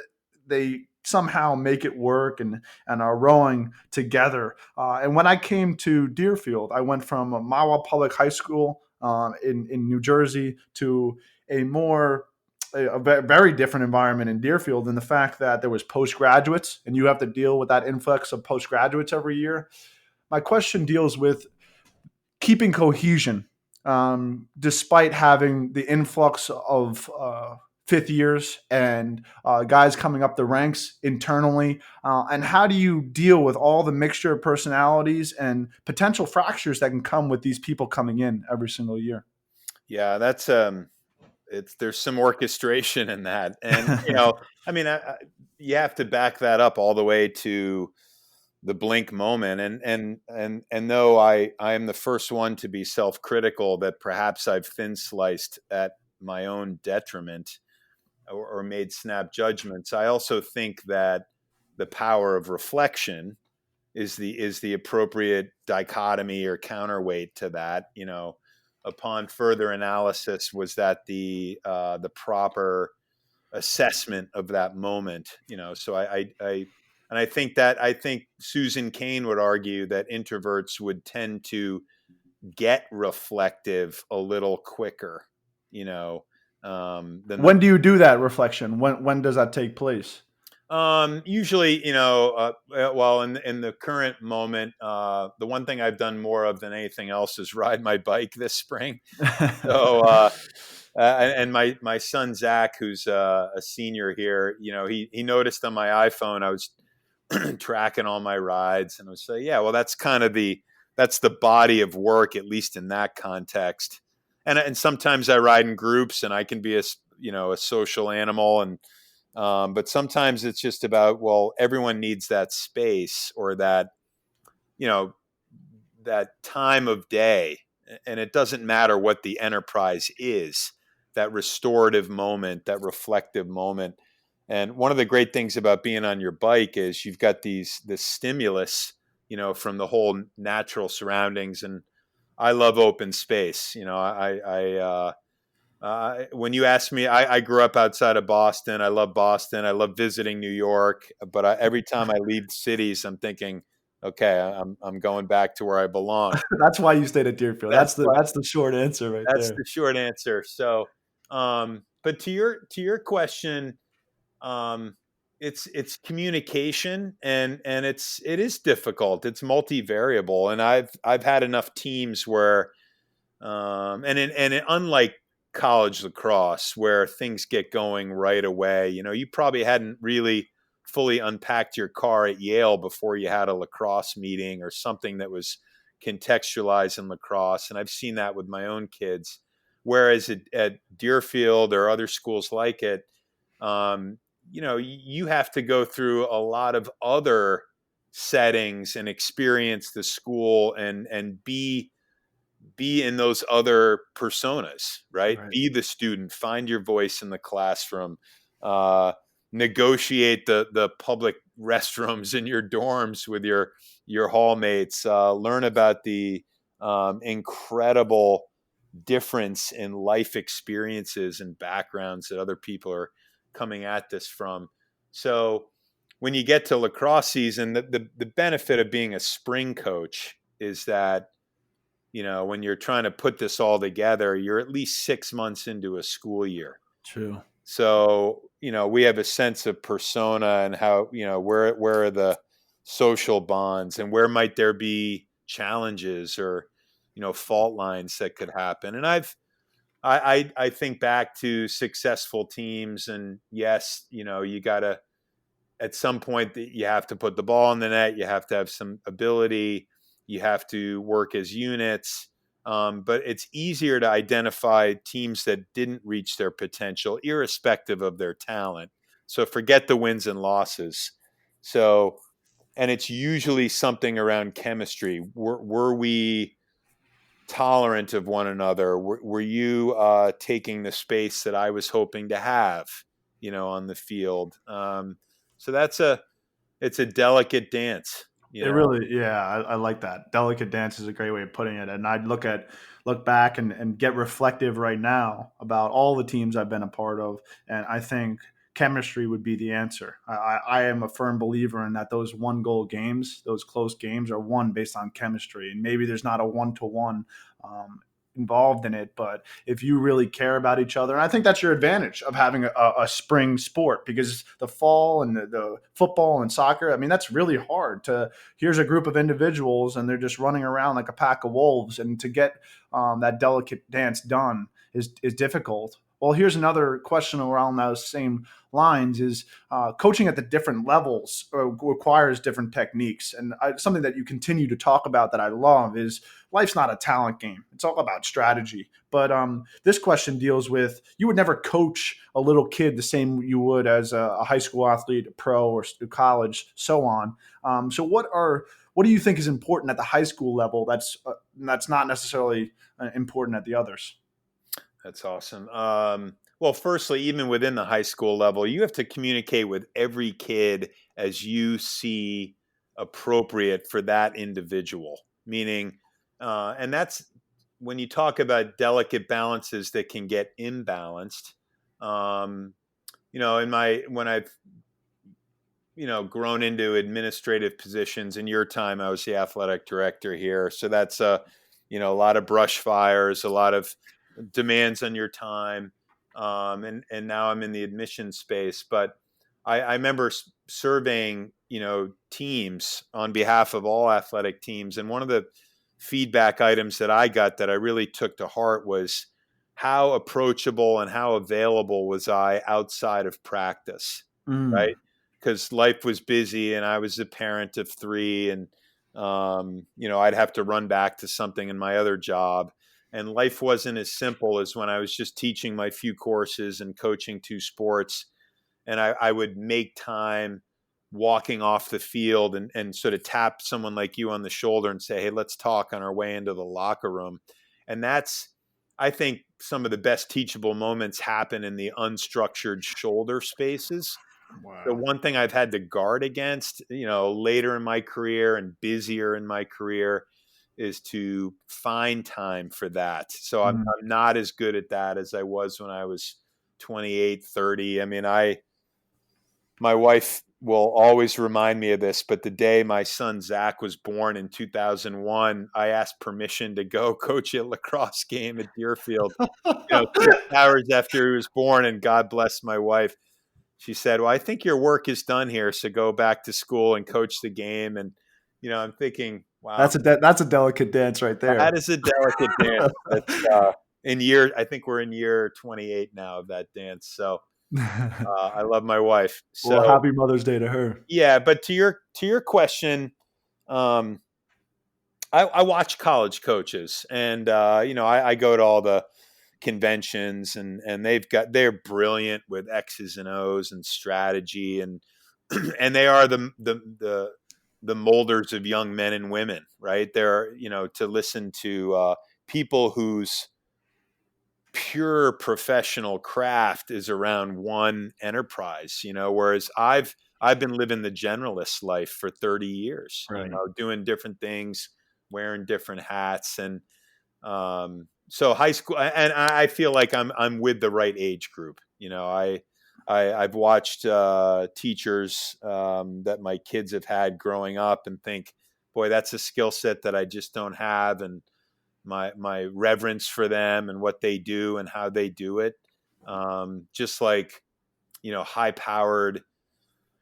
they somehow make it work and are rowing together. And when I came to Deerfield, I went from Mawa Public High School in New Jersey to a very different environment in Deerfield, and the fact that there was postgraduates and you have to deal with that influx of postgraduates every year. My question deals with keeping cohesion, despite having the influx of fifth years and guys coming up the ranks internally. And how do you deal with all the mixture of personalities and potential fractures that can come with these people coming in every single year? Yeah, that's there's some orchestration in that, and I mean, you have to back that up all the way to the blink moment, and though I am the first one to be self-critical that perhaps I've thin sliced at my own detriment or made snap judgments, I also think that the power of reflection is the appropriate dichotomy or counterweight to that. Upon further analysis, was that the proper assessment of that moment? So I think Susan Cain would argue that introverts would tend to get reflective a little quicker, than When do you do that reflection? When does that take place? Usually, well, in the current moment, the one thing I've done more of than anything else is ride my bike this spring. So, and my son Zach, who's a senior here, he noticed on my iPhone I was tracking all my rides, and I was saying, yeah, well, that's that's the body of work, at least in that context. And sometimes I ride in groups, and I can be a social animal, and but sometimes it's just about, well, everyone needs that space or that that time of day, and it doesn't matter what the enterprise is, that restorative moment, that reflective moment. And one of the great things about being on your bike is you've got this stimulus, from the whole natural surroundings. And I love open space. When you ask me, I grew up outside of Boston. I love Boston. I love visiting New York. But every time I leave cities, I'm thinking, okay, I'm going back to where I belong. That's why you stayed at Deerfield. That's the short answer right That's there. the short answer. So, but to your question, it's communication, and it is difficult. It's multivariable, and I've had enough teams where, unlike college lacrosse where things get going right away, you probably hadn't really fully unpacked your car at Yale before you had a lacrosse meeting or something that was contextualized in lacrosse. And I've seen that with my own kids. Whereas at Deerfield or other schools like it, you have to go through a lot of other settings and experience the school and be in those other personas, right? Be the student, find your voice in the classroom, negotiate the public restrooms in your dorms with your hallmates, learn about the incredible difference in life experiences and backgrounds that other people are coming at this from. So when you get to lacrosse season, the benefit of being a spring coach is that, when you're trying to put this all together, you're at least 6 months into a school year. True. So, we have a sense of persona and how, where are the social bonds and where might there be challenges or, fault lines that could happen. And I think back to successful teams, and yes, you gotta, at some point, that you have to put the ball in the net, you have to have some ability. You have to work as units. But it's easier to identify teams that didn't reach their potential, irrespective of their talent. So forget the wins and losses. So, and it's usually something around chemistry. Were we tolerant of one another? Were you taking the space that I was hoping to have, on the field? So it's a delicate dance, It really, yeah, I like that. Delicate dance is a great way of putting it. And I'd look back and get reflective right now about all the teams I've been a part of. And I think chemistry would be the answer. I am a firm believer in that those one goal games, those close games are won based on chemistry. And maybe there's not a one-to-one involved in it, but if you really care about each other, and I think that's your advantage of having a spring sport, because the fall and the football and soccer, I mean, that's really hard to, here's a group of individuals and they're just running around like a pack of wolves, and to get that delicate dance done is difficult. Well, here's another question around those same lines: is coaching at the different levels requires different techniques. And something that you continue to talk about that I love is life's not a talent game. It's all about strategy. But this question deals with, you would never coach a little kid the same you would as a high school athlete, a pro, or college, so on. So what do you think is important at the high school level that's not necessarily important at the others? That's awesome. Well, firstly, even within the high school level, you have to communicate with every kid as you see appropriate for that individual. Meaning, and that's when you talk about delicate balances that can get imbalanced. Um, when I've grown into administrative positions. In your time, I was the athletic director here, so that's a lot of brush fires, a lot of demands on your time, and now I'm in the admission space. But I remember surveying teams on behalf of all athletic teams, and one of the feedback items that I got that I really took to heart was how approachable and how available was I outside of practice, Mm. right? Because life was busy and I was a parent of three, and I'd have to run back to something in my other job, and life wasn't as simple as when I was just teaching my few courses and coaching two sports. And I would make time walking off the field and sort of tap someone like you on the shoulder and say, hey, let's talk on our way into the locker room. And that's, I think, some of the best teachable moments happen in the unstructured shoulder spaces. The Wow. one thing I've had to guard against, later in my career and busier in my career, is to find time for that. So Mm. I'm not as good at that as I was when I was 28, 30. I mean, my wife will always remind me of this, but the day my son Zach was born in 2001, I asked permission to go coach a lacrosse game at Deerfield, 6 hours after he was born, and God bless my wife. She said, well, I think your work is done here, so go back to school and coach the game. And, I'm thinking, wow, That's a delicate dance right there. that is a delicate dance. That's I think we're in year 28 now of that dance. So I love my wife. Well, So happy Mother's Day to her. yeah, but to your question, um, I watch college coaches, and I go to all the conventions, and they're brilliant with X's and O's and strategy, and and they are the molders of young men and women, right? They're to listen to people whose pure professional craft is around one enterprise, whereas I've been living the generalist life for 30 years, Right. doing different things, wearing different hats. And so high school, and I feel like I'm with the right age group. I've watched teachers that my kids have had growing up and think, boy, that's a skill set that I just don't have. And my reverence for them and what they do and how they do it. Just like, high powered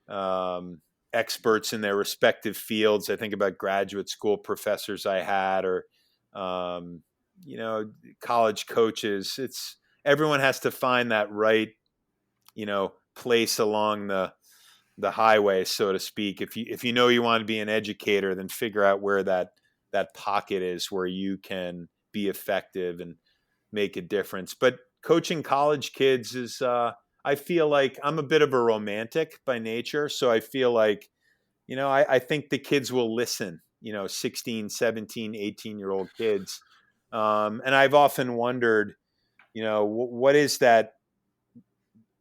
um, experts in their respective fields. I think about graduate school professors I had, or, um, college coaches. Everyone has to find that right, place along the highway, so to speak. If you know you want to be an educator, then figure out where that pocket is where you can be effective and make a difference. But coaching college kids is, I feel like I'm a bit of a romantic by nature. So I feel like, I think the kids will listen, 16, 17, 18-year-old kids. And I've often wondered, what is that?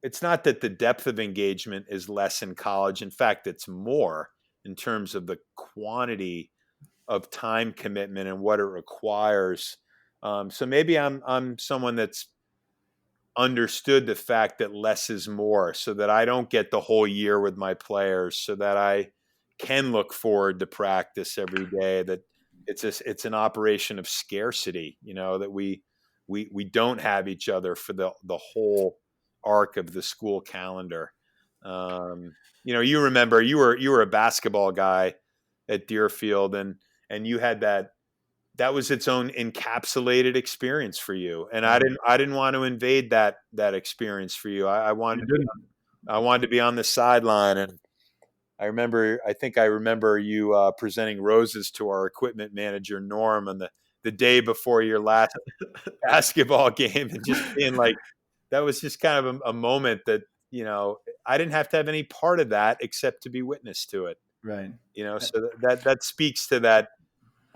It's not that the depth of engagement is less in college. In fact, it's more in terms of the quantity of time commitment and what it requires. So maybe I'm someone that's understood the fact that less is more, so that I don't get the whole year with my players, so that I can look forward to practice every day, that it's an operation of scarcity, that we don't have each other for the whole arc of the school calendar. You remember you were a basketball guy at Deerfield, and you had that was its own encapsulated experience for you. And I didn't want to invade that experience for you. I wanted to be on the sideline. And I think I remember you presenting roses to our equipment manager, Norm, on the day before your last basketball game, and just being like, that was just kind of a moment that, I didn't have to have any part of that except to be witness to it. Right. So that speaks to that,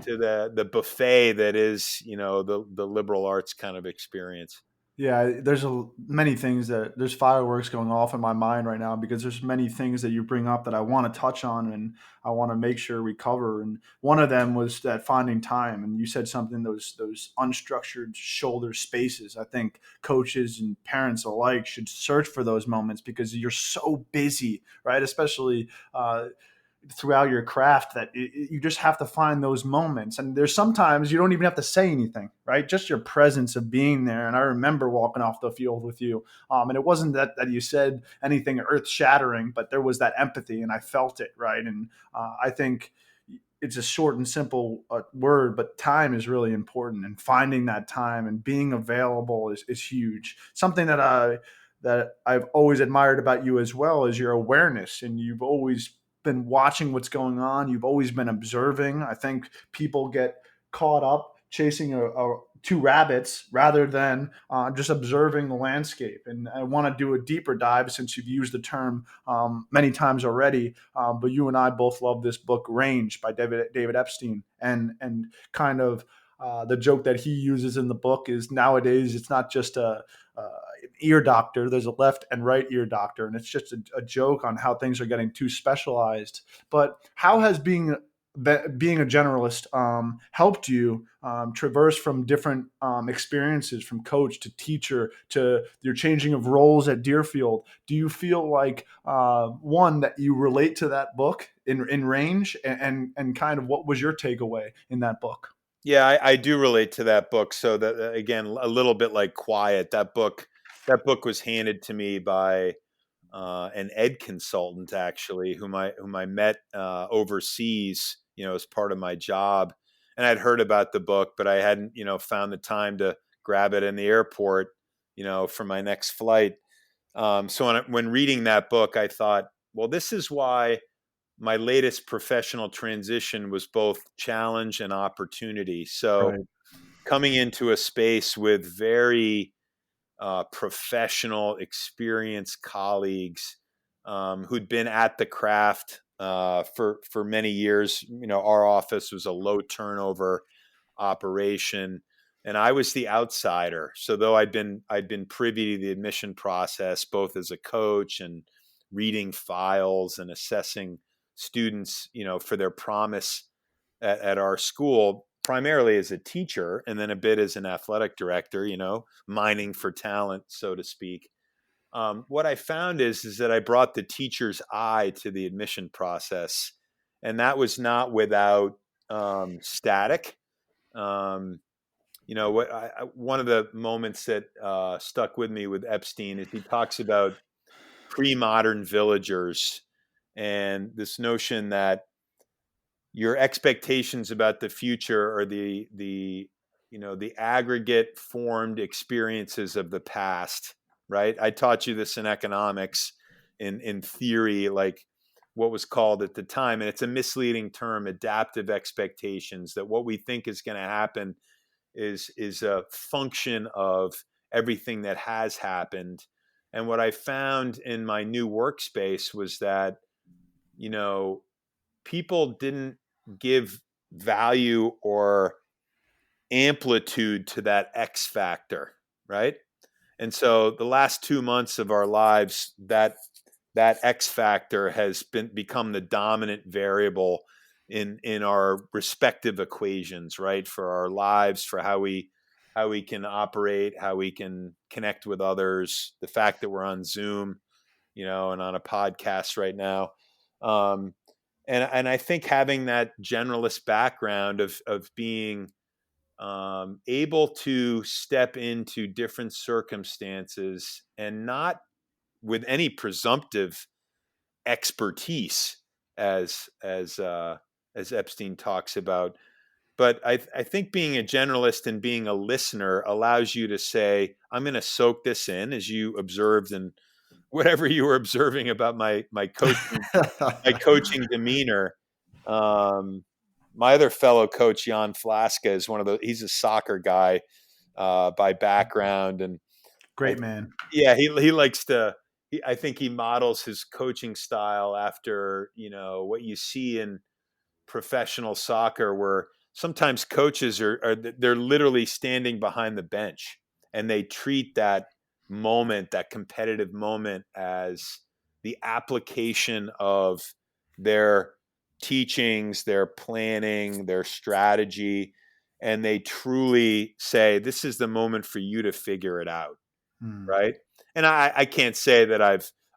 to the buffet that is, the liberal arts kind of experience. Yeah, many things there's fireworks going off in my mind right now because there's many things that you bring up that I want to touch on and I want to make sure we cover. And one of them was that finding time. And you said something, those unstructured shoulder spaces. I think coaches and parents alike should search for those moments because you're so busy, right? Especially throughout your craft that you just have to find those moments. And there's sometimes you don't even have to say anything, right? Just your presence of being there. And I remember walking off the field with you. And it wasn't that you said anything earth shattering, but there was that empathy and I felt it, right? And I think it's a short and simple word, but time is really important, and finding that time and being available is huge. Something that I've always admired about you as well is your awareness, and you've always been watching what's going on. You've always been observing. I think people get caught up chasing two rabbits rather than just observing the landscape. And I want to do a deeper dive since you've used the term many times already. But you and I both love this book, Range, by David Epstein, and kind of the joke that he uses in the book is nowadays it's not just an ear doctor. There's a left and right ear doctor, and it's just a joke on how things are getting too specialized. But how has being a generalist helped you traverse from different experiences, from coach to teacher to your changing of roles at Deerfield? Do you feel like one that you relate to that book in Range, and kind of what was your takeaway in that book? Yeah, I do relate to that book. So that, again, a little bit like Quiet, that book was handed to me by an ed consultant, actually, whom I met overseas, as part of my job. And I'd heard about the book, but I hadn't, found the time to grab it in the airport, for my next flight. So when reading that book, I thought, well, this is why my latest professional transition was both challenge and opportunity. So Right. coming into a space with very professional, experienced colleagues who'd been at the craft for many years. Our office was a low turnover operation, and I was the outsider. So though I'd been privy to the admission process, both as a coach and reading files and assessing students, for their promise at our school, primarily as a teacher and then a bit as an athletic director, mining for talent, so to speak. What I found is that I brought the teacher's eye to the admission process, and that was not without static. Um, one of the moments that stuck with me with Epstein is he talks about pre-modern villagers and this notion that your expectations about the future are the aggregate formed experiences of the past, right? I taught you this in economics, in theory, like what was called at the time, and it's a misleading term, adaptive expectations, that what we think is going to happen is a function of everything that has happened. And what I found in my new workspace was that, people didn't give value or amplitude to that X factor, right? And so the last 2 months of our lives, that X factor has become the dominant variable in our respective equations, right? For our lives, for how we can operate, how we can connect with others, the fact that we're on Zoom, and on a podcast right now. Um, and I think having that generalist background of being able to step into different circumstances and not with any presumptive expertise, as Epstein talks about. But I think being a generalist and being a listener allows you to say, I'm going to soak this in, as you observed, and whatever you were observing about my coaching demeanor. My other fellow coach, Jan Flaska, is he's a soccer guy by background, and Great man. he likes to. I think he models his coaching style after what you see in professional soccer, where sometimes coaches they're literally standing behind the bench, and they treat that moment, that competitive moment, as the application of their teachings, their planning, their strategy, and they truly say, this is the moment for you to figure it out. Hmm. Right. And I can't say that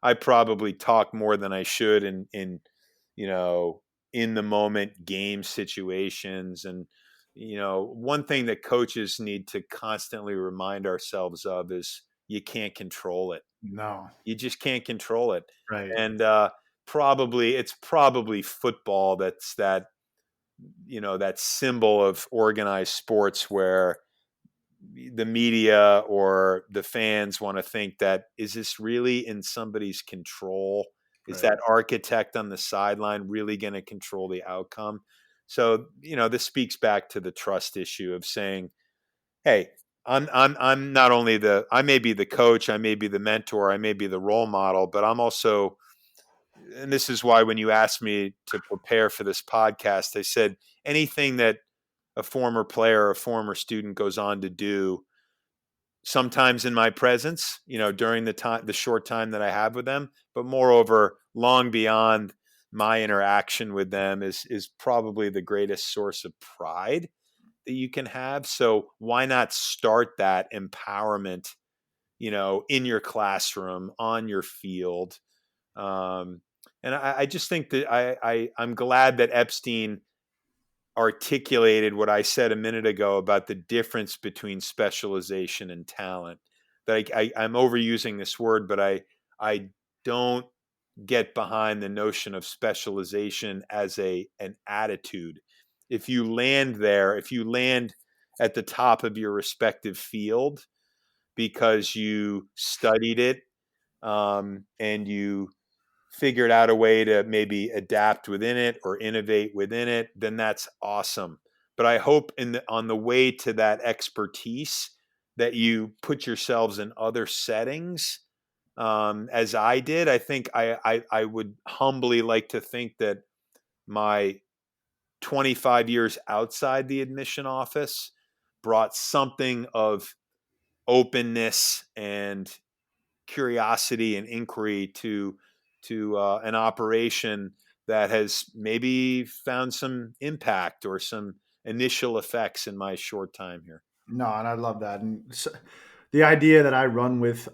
I probably talk more than I should you know, in the moment game situations. And, one thing that coaches need to constantly remind ourselves of is you can't control it. No. You just can't control it. Right. And it's probably football that's that symbol of organized sports where the media or the fans want to think that, is this really in somebody's control? Is Right. that architect on the sideline really going to control the outcome? So, this speaks back to the trust issue of saying, hey, I'm not only I may be the coach, I may be the mentor, I may be the role model, but I'm also, and this is why when you asked me to prepare for this podcast, I said anything that a former player or a former student goes on to do, sometimes in my presence, during the short time that I have with them, but moreover, long beyond my interaction with them, is probably the greatest source of pride that you can have. So why not start that empowerment, in your classroom, on your field? Um, and I just think that I'm glad that Epstein articulated what I said a minute ago about the difference between specialization and talent. That I'm overusing this word, but I don't get behind the notion of specialization as an attitude. If you land there, if you land at the top of your respective field because you studied it, and you figured out a way to maybe adapt within it or innovate within it, then that's awesome. But I hope on the way to that expertise that you put yourselves in other settings, as I did. I think I would humbly like to think that my 25 years outside the admission office brought something of openness and curiosity and inquiry to an operation that has maybe found some impact or some initial effects in my short time here. No, and I love that. And the idea that I run with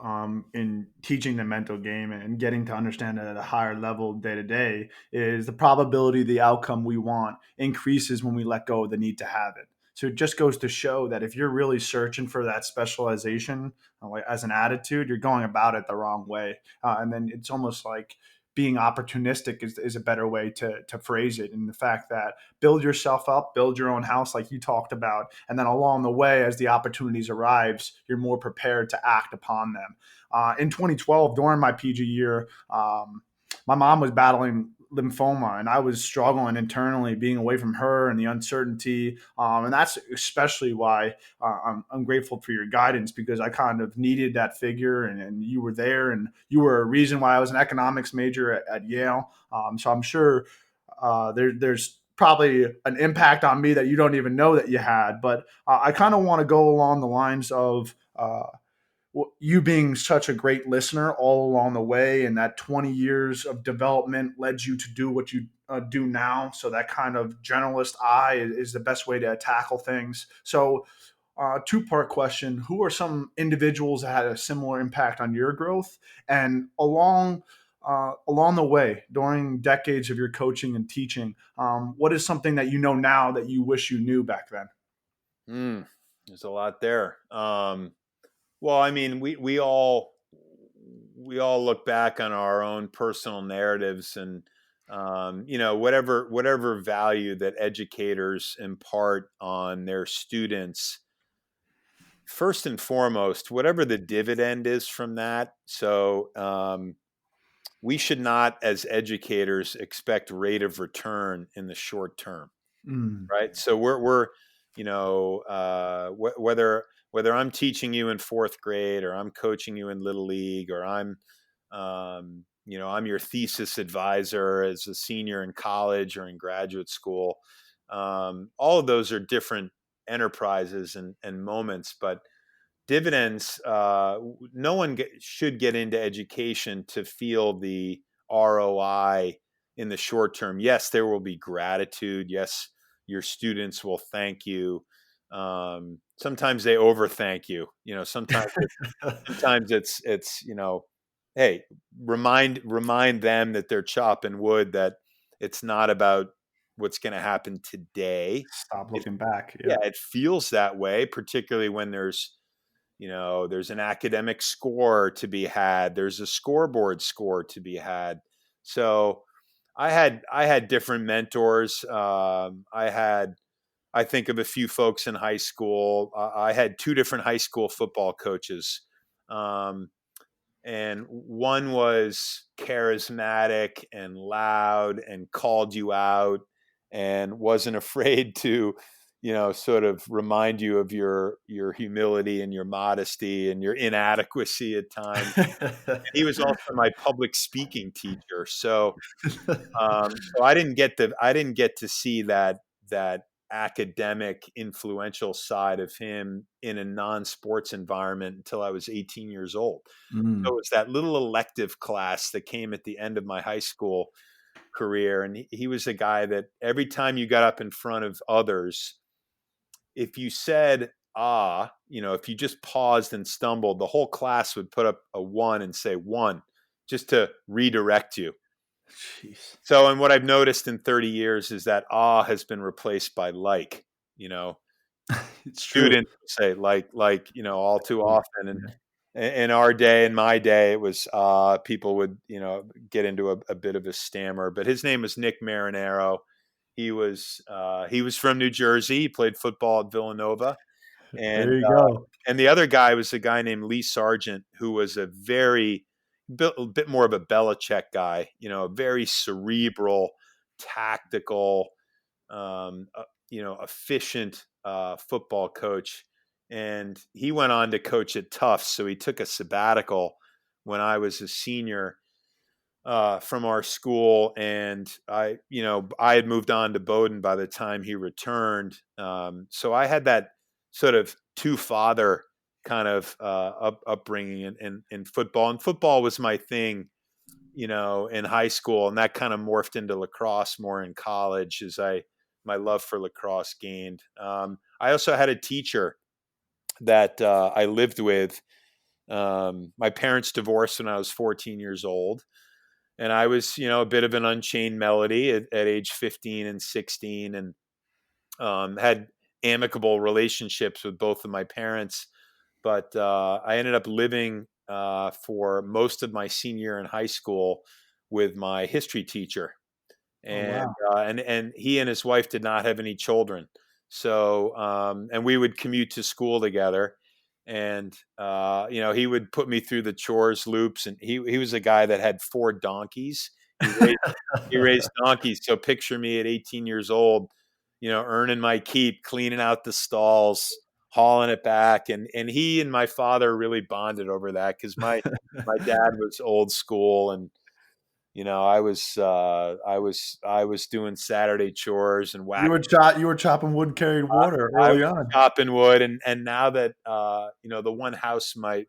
in teaching the mental game and getting to understand it at a higher level day to day is the probability the outcome we want increases when we let go of the need to have it. So it just goes to show that if you're really searching for that specialization like as an attitude, you're going about it the wrong way. And then it's almost like being opportunistic is a better way to phrase it. And the fact that build yourself up, build your own house like you talked about, and then along the way as the opportunities arrives, you're more prepared to act upon them. In 2012, during my PG year, my mom was battling lymphoma, and I was struggling internally being away from her and the uncertainty. And that's especially why I'm grateful for your guidance, because I kind of needed that figure, and you were there, and you were a reason why I was an economics major at Yale. So I'm sure there's probably an impact on me that you don't even know that you had. But I kind of want to go along the lines of you being such a great listener all along the way, and that 20 years of development led you to do what you do now. So that kind of generalist eye is the best way to tackle things. So, two-part question: who are some individuals that had a similar impact on your growth, and along the way during decades of your coaching and teaching, what is something that you know now that you wish you knew back then? There's a lot there. Well, I mean, we all look back on our own personal narratives, and whatever value that educators impart on their students. First and foremost, whatever the dividend is from that. So we should not, as educators, expect rate of return in the short term, Mm. right? So we're whether I'm teaching you in fourth grade, or I'm coaching you in little league, or I'm your thesis advisor as a senior in college or in graduate school. All of those are different enterprises and moments, but dividends. No one should get into education to feel the ROI in the short term. Yes, there will be gratitude. Yes, your students will thank you. Sometimes they over thank you. Sometimes it's hey, remind them that they're chopping wood, that it's not about what's going to happen today. Stop It, looking back. yeah, Yeah. it feels that way, particularly when there's an academic score to be had. There's a scoreboard score to be had. So I had different mentors. I think of a few folks in high school. I had two different high school football coaches. And one was charismatic and loud and called you out and wasn't afraid to sort of remind you of your humility and your modesty and your inadequacy at times. And he was also my public speaking teacher. So I didn't get to see that academic influential side of him in a non-sports environment until I was 18 years old. So it Mm. was that little elective class that came at the end of my high school career. And he was a guy that every time you got up in front of others, if you said, if you just paused and stumbled, the whole class would put up a one and say one, just to redirect you. Jeez. So, and what I've noticed in 30 years is that has been replaced by like. You know, It's true. students say like all too Yeah. often. And in our day, in my day, it was people would get into a bit of a stammer. But his name was Nick Marinaro. He was from New Jersey. He played football at Villanova, and There you go. and the other guy was a guy named Lee Sargent, who was a bit more of a Belichick guy. A very cerebral, tactical, efficient football coach. And he went on to coach at Tufts. So he took a sabbatical when I was a senior from our school, and I had moved on to Bowdoin by the time he returned. So I had that sort of two father kind of upbringing in football, and football was my thing, in high school, and that kind of morphed into lacrosse more in college as my love for lacrosse gained. I also had a teacher that I lived with. My parents divorced when I was 14 years old, and I was, a bit of an unchained melody at age 15 and 16, and had amicable relationships with both of my parents. But I ended up living for most of my senior year in high school with my history teacher, Oh and wow. and he and his wife did not have any children. So and we would commute to school together, and he would put me through the chores loops, and he was a guy that had 4 donkeys. He raised donkeys. So picture me at 18 years old, earning my keep, cleaning out the stalls, hauling it back. And he and my father really bonded over that because my dad was old school, and I was doing Saturday chores and You whack. were you were chopping wood, carrying water I early was on. chopping wood, and now that the one house my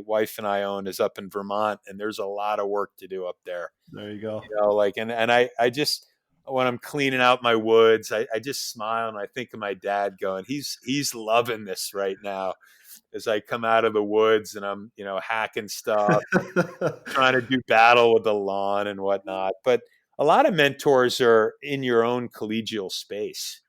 wife and I own is up in Vermont, and there's a lot of work to do up there. There you go. Like, and I just, when I'm cleaning out my woods, I just smile and I think of my dad going, he's loving this right now as I come out of the woods and I'm, hacking stuff, trying to do battle with the lawn and whatnot. But a lot of mentors are in your own collegial space.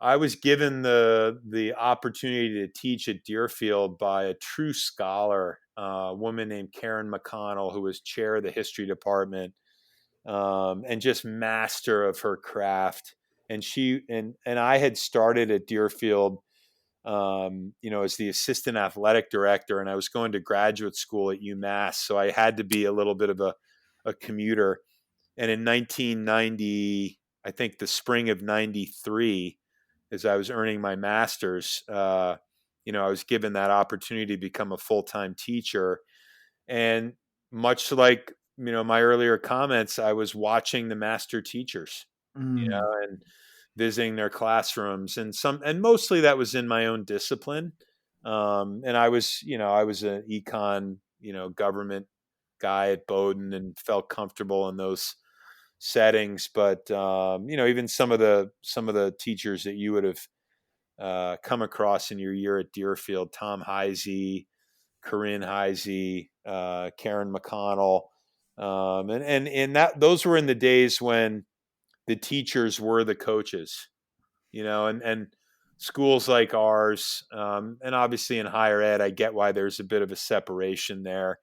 I was given the opportunity to teach at Deerfield by a true scholar, a woman named Karen McConnell, who was chair of the history department, and just master of her craft. And I had started at Deerfield, as the assistant athletic director, and I was going to graduate school at UMass, so I had to be a little bit of a commuter. And in 1990, I think the spring of '93, as I was earning my master's, I was given that opportunity to become a full-time teacher. And much like, my earlier comments, I was watching the master teachers, Mm, and visiting their classrooms, and mostly that was in my own discipline. And I was an econ, government guy at Bowdoin and felt comfortable in those settings. But even some of the teachers that you would have come across in your year at Deerfield, Tom Heisey, Corinne Heisey, Karen McConnell, and that those were in the days when the teachers were the coaches, and schools like ours, and obviously in higher ed, I get why there's a bit of a separation there.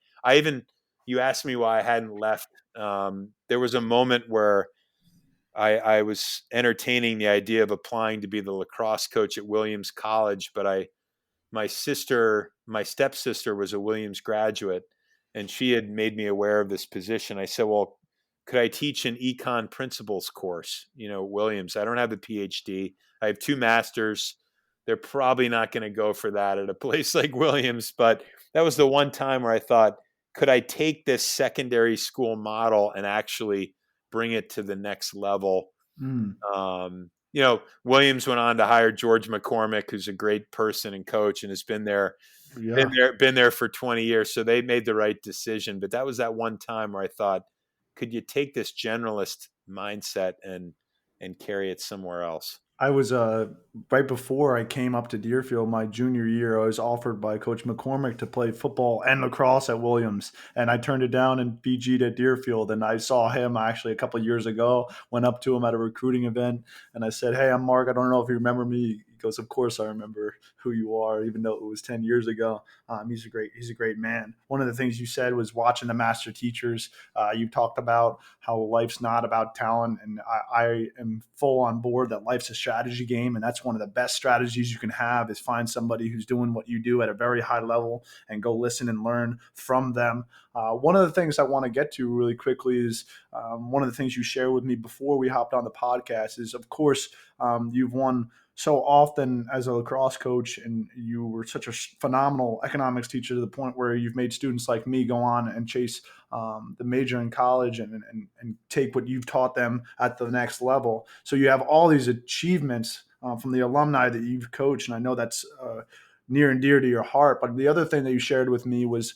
You asked me why I hadn't left. There was a moment where I was entertaining the idea of applying to be the lacrosse coach at Williams College, but my stepsister was a Williams graduate, and she had made me aware of this position. I said, well, could I teach an econ principles course? Williams, I don't have the PhD. I have 2 masters. They're probably not going to go for that at a place like Williams. But that was the one time where I thought, could I take this secondary school model and actually bring it to the next level? mm, Williams went on to hire George McCormick, who's a great person and coach, and has yeah. been there for 20 years. So they made the right decision. But that was that one time where I thought, could you take this generalist mindset and carry it somewhere else? I was right before I came up to Deerfield my junior year. I was offered by Coach McCormick to play football and lacrosse at Williams, and I turned it down and BG'd at Deerfield. And I saw him actually a couple of years ago. Went up to him at a recruiting event, and I said, "Hey, I'm Mark. I don't know if you remember me." He goes, "Of course I remember who you are, even though it was 10 years ago." He's a great man. One of the things you said was watching the master teachers. You talked about how life's not about talent, and I am full on board that life's a strategy game, and that's one of the best strategies you can have is find somebody who's doing what you do at a very high level and go listen and learn from them. One of the things I want to get to really quickly is one of the things you shared with me before we hopped on the podcast is, of course, you've won so often as a lacrosse coach, and you were such a phenomenal economics teacher to the point where you've made students like me go on and chase the major in college and take what you've taught them at the next level. So you have all these achievements from the alumni that you've coached, and I know that's near and dear to your heart. But the other thing that you shared with me was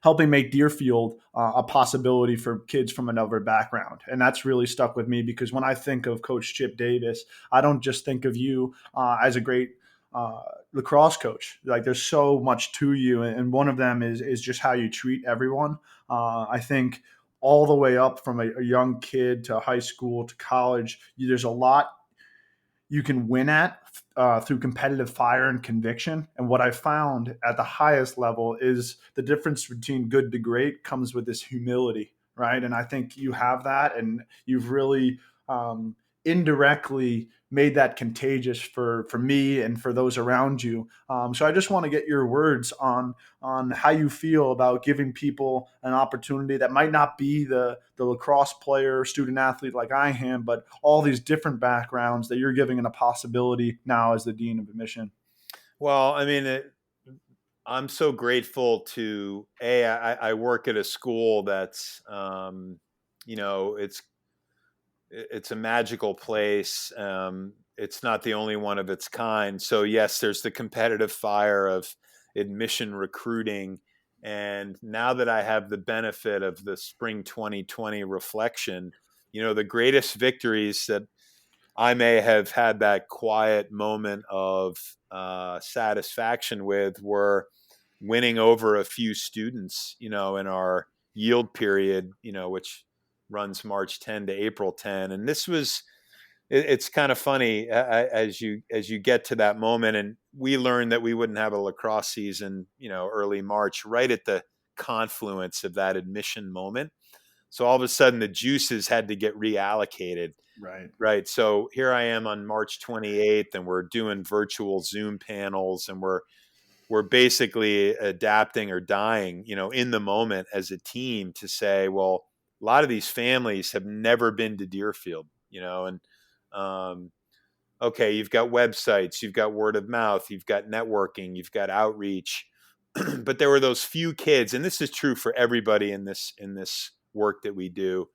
helping make Deerfield a possibility for kids from another background. And that's really stuck with me because when I think of Coach Chip Davis, I don't just think of you as a great lacrosse coach. Like there's so much to you, and one of them is just how you treat everyone. I think all the way up from a young kid to high school to college, there's a lot you can win at through competitive fire and conviction. And what I found at the highest level is the difference between good to great comes with this humility, right? And I think you have that, and you've really indirectly made that contagious for me and for those around you. So I just want to get your words on how you feel about giving people an opportunity that might not be the lacrosse player, student athlete like I am, but all these different backgrounds that you're giving a possibility now as the dean of admission. Well, I mean, I'm so grateful to I work at a school that's you know it's a magical place. It's not the only one of its kind. So yes, there's the competitive fire of admission recruiting. And now that I have the benefit of the spring 2020 reflection, the greatest victories that I may have had that quiet moment of satisfaction with were winning over a few students, in our yield period, which runs March 10 to April 10. And this was, it's kind of funny as you get to that moment. And we learned that we wouldn't have a lacrosse season, early March, right at the confluence of that admission moment. So all of a sudden the juices had to get reallocated. Right. Right. So here I am on March 28th, and we're doing virtual Zoom panels, and we're basically adapting or dying, in the moment as a team to say, well, a lot of these families have never been to Deerfield, and okay, you've got websites, you've got word of mouth, you've got networking, you've got outreach, but there were those few kids, and this is true for everybody in this work that we do.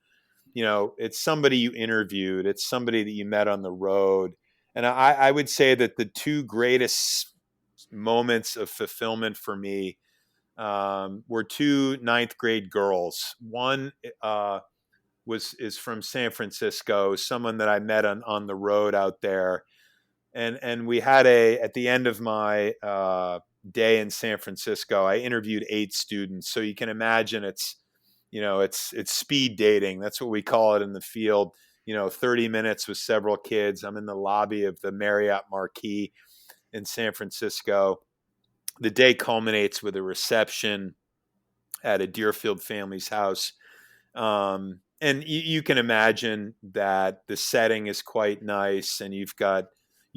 It's somebody you interviewed, it's somebody that you met on the road. And I would say that the two greatest moments of fulfillment for me were two ninth grade girls. One is from San Francisco, someone that I met on the road out there. And we had at the end of my day in San Francisco, I interviewed 8 students. So you can imagine it's speed dating. That's what we call it in the field. 30 minutes with several kids. I'm in the lobby of the Marriott Marquis in San Francisco. The day culminates with a reception at a Deerfield family's house. And you can imagine that the setting is quite nice, and you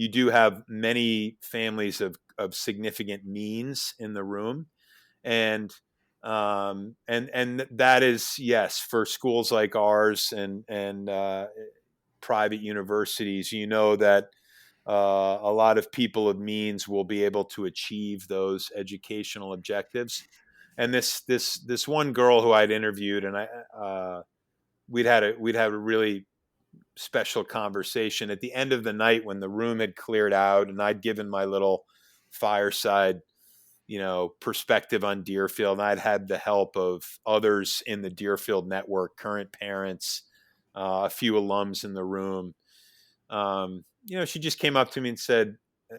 do have many families of significant means in the room. And that is, yes, for schools like ours and private universities, that a lot of people of means will be able to achieve those educational objectives. And this one girl who I'd interviewed, and we'd had a really special conversation at the end of the night when the room had cleared out, and I'd given my little fireside perspective on Deerfield. And I'd had the help of others in the Deerfield network, current parents, a few alums in the room. She just came up to me and said,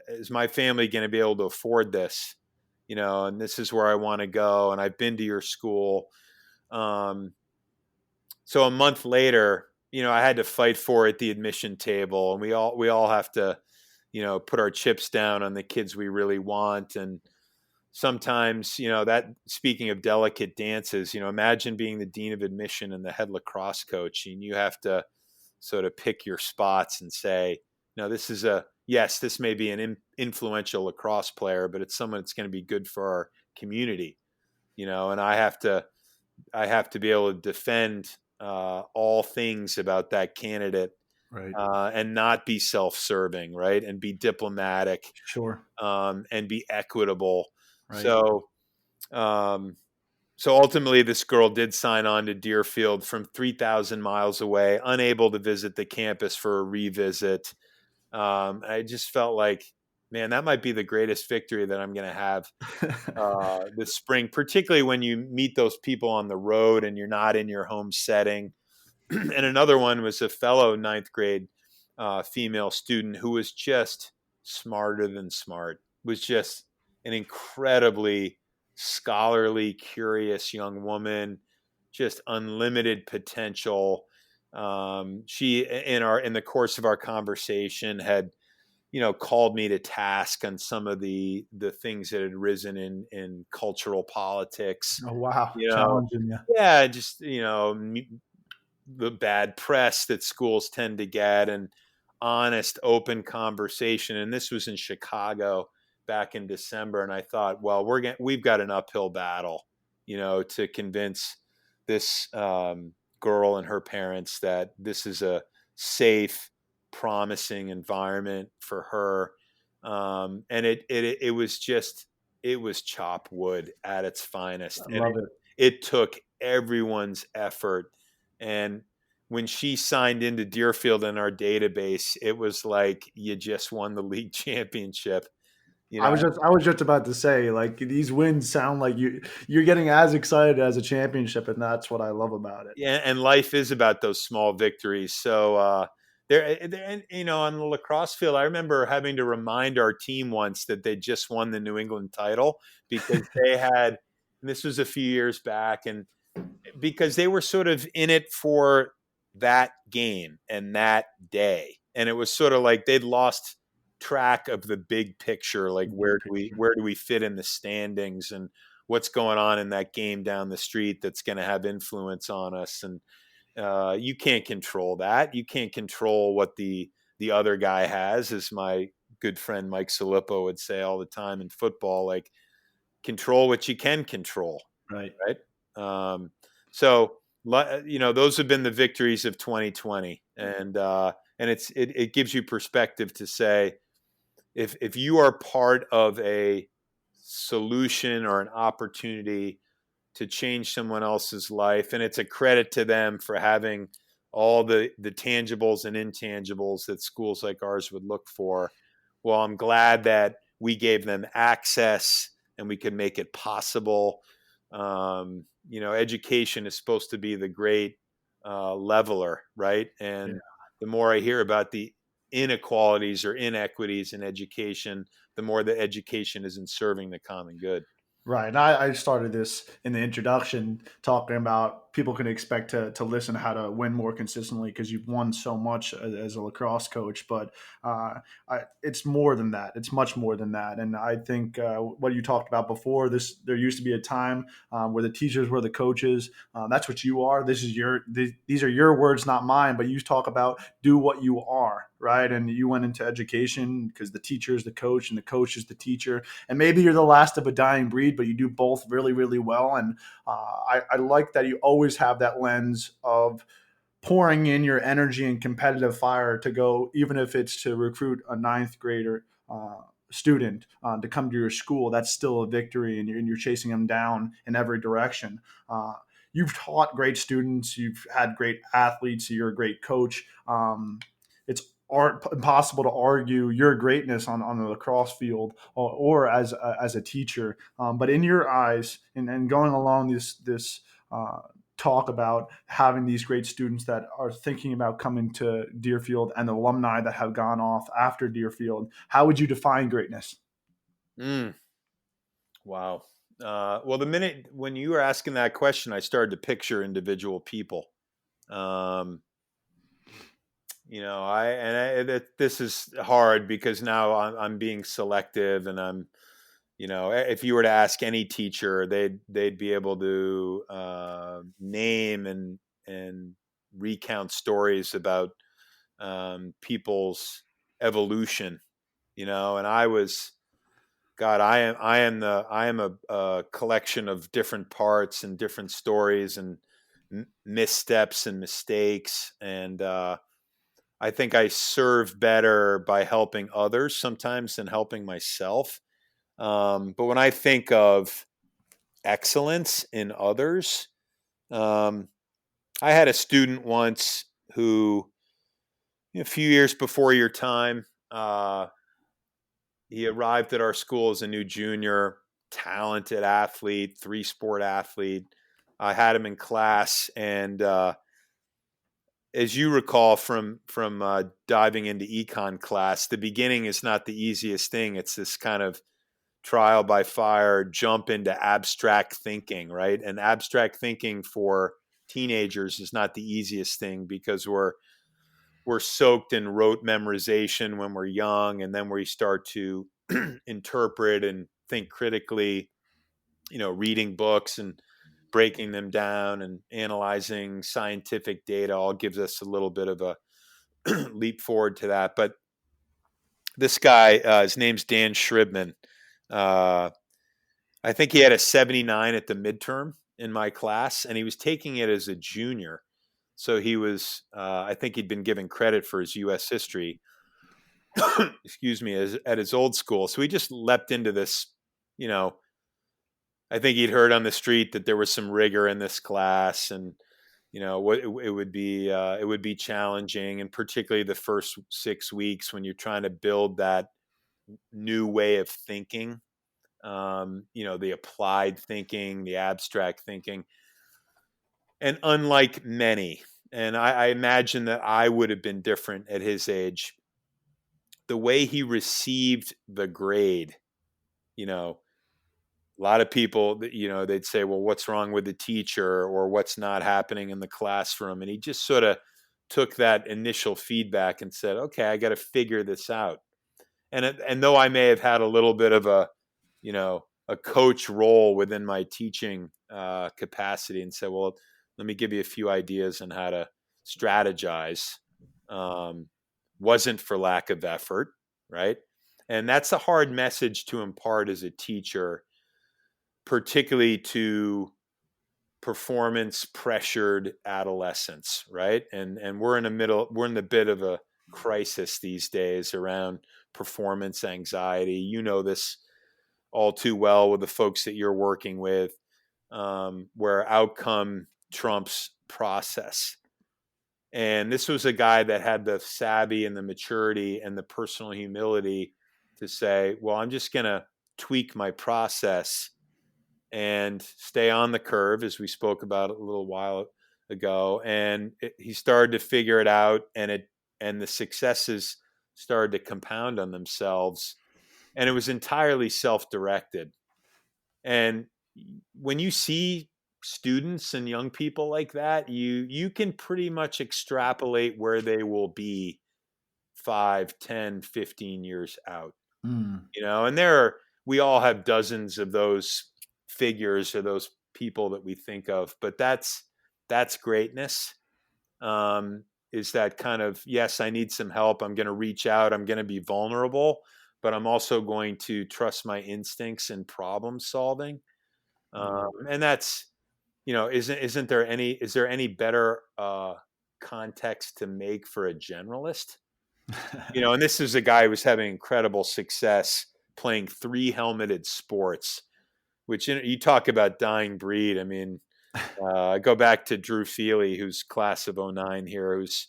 is my family going to be able to afford this? And this is where I want to go. And I've been to your school. So a month later, I had to fight for it at the admission table, and we all have to, put our chips down on the kids we really want. And sometimes, that, speaking of delicate dances, imagine being the dean of admission and the head lacrosse coach, and you have to sort of pick your spots and say, no, this may be an influential lacrosse player, but it's someone that's going to be good for our community, and I have to be able to defend all things about that candidate, Right. and not be self-serving, right, and be diplomatic, Sure. and be equitable. Right. So ultimately, this girl did sign on to Deerfield from 3,000 miles away, unable to visit the campus for a revisit. I just felt like, man, that might be the greatest victory that I'm going to have this spring, particularly when you meet those people on the road and you're not in your home setting. And another one was a fellow ninth grade female student who was just smarter than smart, was just an incredibly scholarly, curious young woman, just unlimited potential. She, in the course of our conversation, had called me to task on some of the things that had risen in cultural politics. Oh wow, You know, challenging you. yeah, just the bad press that schools tend to get, and honest, open conversation. And this was in Chicago back in December, and I thought, well, we've got an uphill battle, to convince this girl and her parents that this is a safe, promising environment for her. And it was just, it was chop wood at its finest, I and love it. it took everyone's effort. And when she signed into Deerfield in our database, it was like you just won the league championship. You know, I was just about to say, like, these wins sound like you're getting as excited as a championship, and that's what I love about it. yeah, and life is about those small victories. So and on the lacrosse field, I remember having to remind our team once that they just won the New England title because they had, and this was a few years back, and because they were sort of in it for that game and that day, and it was sort of like they'd lost track of the big picture, like Big picture. where do we fit in the standings, and what's going on in that game down the street that's going to have influence on us. And you can't control that. You can't control what the other guy has, as my good friend Mike Salippo would say all the time in football, like, control what you can control, Right. right? Um, so those have been the victories of 2020, and it gives you perspective to say, if you are part of a solution or an opportunity to change someone else's life, and it's a credit to them for having all the tangibles and intangibles that schools like ours would look for. Well, I'm glad that we gave them access and we could make it possible. Education is supposed to be the great leveler, right? Yeah. And the more I hear about the inequalities or inequities in education, the more the education isn't serving the common good. Right. And I started this in the introduction talking about people can expect to listen how to win more consistently because you've won so much as a lacrosse coach. But it's more than that. It's much more than that. And I think what you talked about before, there used to be a time where the teachers were the coaches. That's what you are. These are your words, not mine. But you talk about do what you are, right? And you went into education because the teacher is the coach and the coach is the teacher, and maybe you're the last of a dying breed, but you do both really, really well. And I like that you always have that lens of pouring in your energy and competitive fire to go, even if it's to recruit a ninth grader student to come to your school. That's still a victory, and you're chasing them down in every direction. Uh, you've taught great students, you've had great athletes, you're a great coach. It's impossible to argue your greatness on the lacrosse field or as a teacher. But in your eyes, and going along this uh, talk about having these great students that are thinking about coming to Deerfield and the alumni that have gone off after Deerfield, how would you define greatness? Mm, wow. Well, the minute when you were asking that question, I started to picture individual people. Um, this is hard because now I'm being selective, and if you were to ask any teacher, they'd be able to name and recount stories about people's evolution. And I was, God, I am a collection of different parts and different stories and missteps and mistakes, and I think I serve better by helping others sometimes than helping myself. But when I think of excellence in others, um, I had a student once who, a few years before your time, he arrived at our school as a new junior, talented athlete, three-sport athlete. I had him in class, and as you recall from diving into econ class, the beginning is not the easiest thing. It's this kind of trial by fire jump into abstract thinking, right? And abstract thinking for teenagers is not the easiest thing because we're soaked in rote memorization when we're young, and then we start to interpret and think critically, reading books and breaking them down and analyzing scientific data all gives us a little bit of a leap forward to that. But this guy, his name's Dan Shribman. I think he had a 79 at the midterm in my class, and he was taking it as a junior. So he was, I think he'd been given credit for his U.S. history, excuse me, at his old school. So he just leapt into this, I think he'd heard on the street that there was some rigor in this class, and what it would be challenging, and particularly the first 6 weeks when you're trying to build that new way of thinking, the applied thinking, the abstract thinking. And unlike many, and I imagine that I would have been different at his age, the way he received the grade, a lot of people, they'd say, well, what's wrong with the teacher, or what's not happening in the classroom? And he just sort of took that initial feedback and said, okay, I got to figure this out. And though I may have had a little bit of a coach role within my teaching capacity, and said, well, let me give you a few ideas on how to strategize, wasn't for lack of effort, right? And that's a hard message to impart as a teacher, particularly to performance pressured adolescents, right? And we're in the bit of a crisis these days around performance anxiety. You know this all too well with the folks that you're working with, where outcome trumps process. And this was a guy that had the savvy and the maturity and the personal humility to say, well, I'm just going to tweak my process and stay on the curve, as we spoke about a little while ago. And he started to figure it out, and the successes started to compound on themselves. And it was entirely self-directed. And when you see students and young people like that, you can pretty much extrapolate where they will be 5, 10, 15 years out. And we all have dozens of those figures or those people that we think of, but that's greatness. Is that kind of, yes, I need some help, I'm going to reach out, I'm going to be vulnerable, but I'm also going to trust my instincts in problem solving. And that's, is there any better context to make for a generalist? And this is a guy who was having incredible success playing 3 helmeted sports, which, you talk about dying breed. I mean, go back to Drew Feely, who's class of 09 here, who's,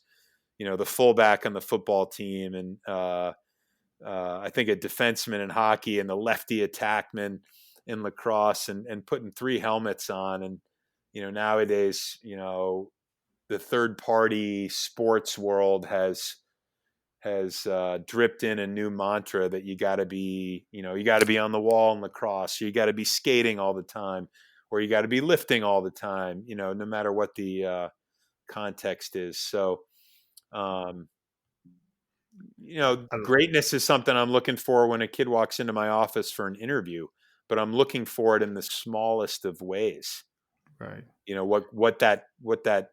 the fullback on the football team, and I think a defenseman in hockey, and the lefty attackman in lacrosse, and putting 3 helmets on. And, nowadays, the third party sports world has dripped in a new mantra that you got to be on the wall in lacrosse, you got to be skating all the time, or you got to be lifting all the time, no matter what the context is. So, greatness is something I'm looking for when a kid walks into my office for an interview, but I'm looking for it in the smallest of ways. Right. What that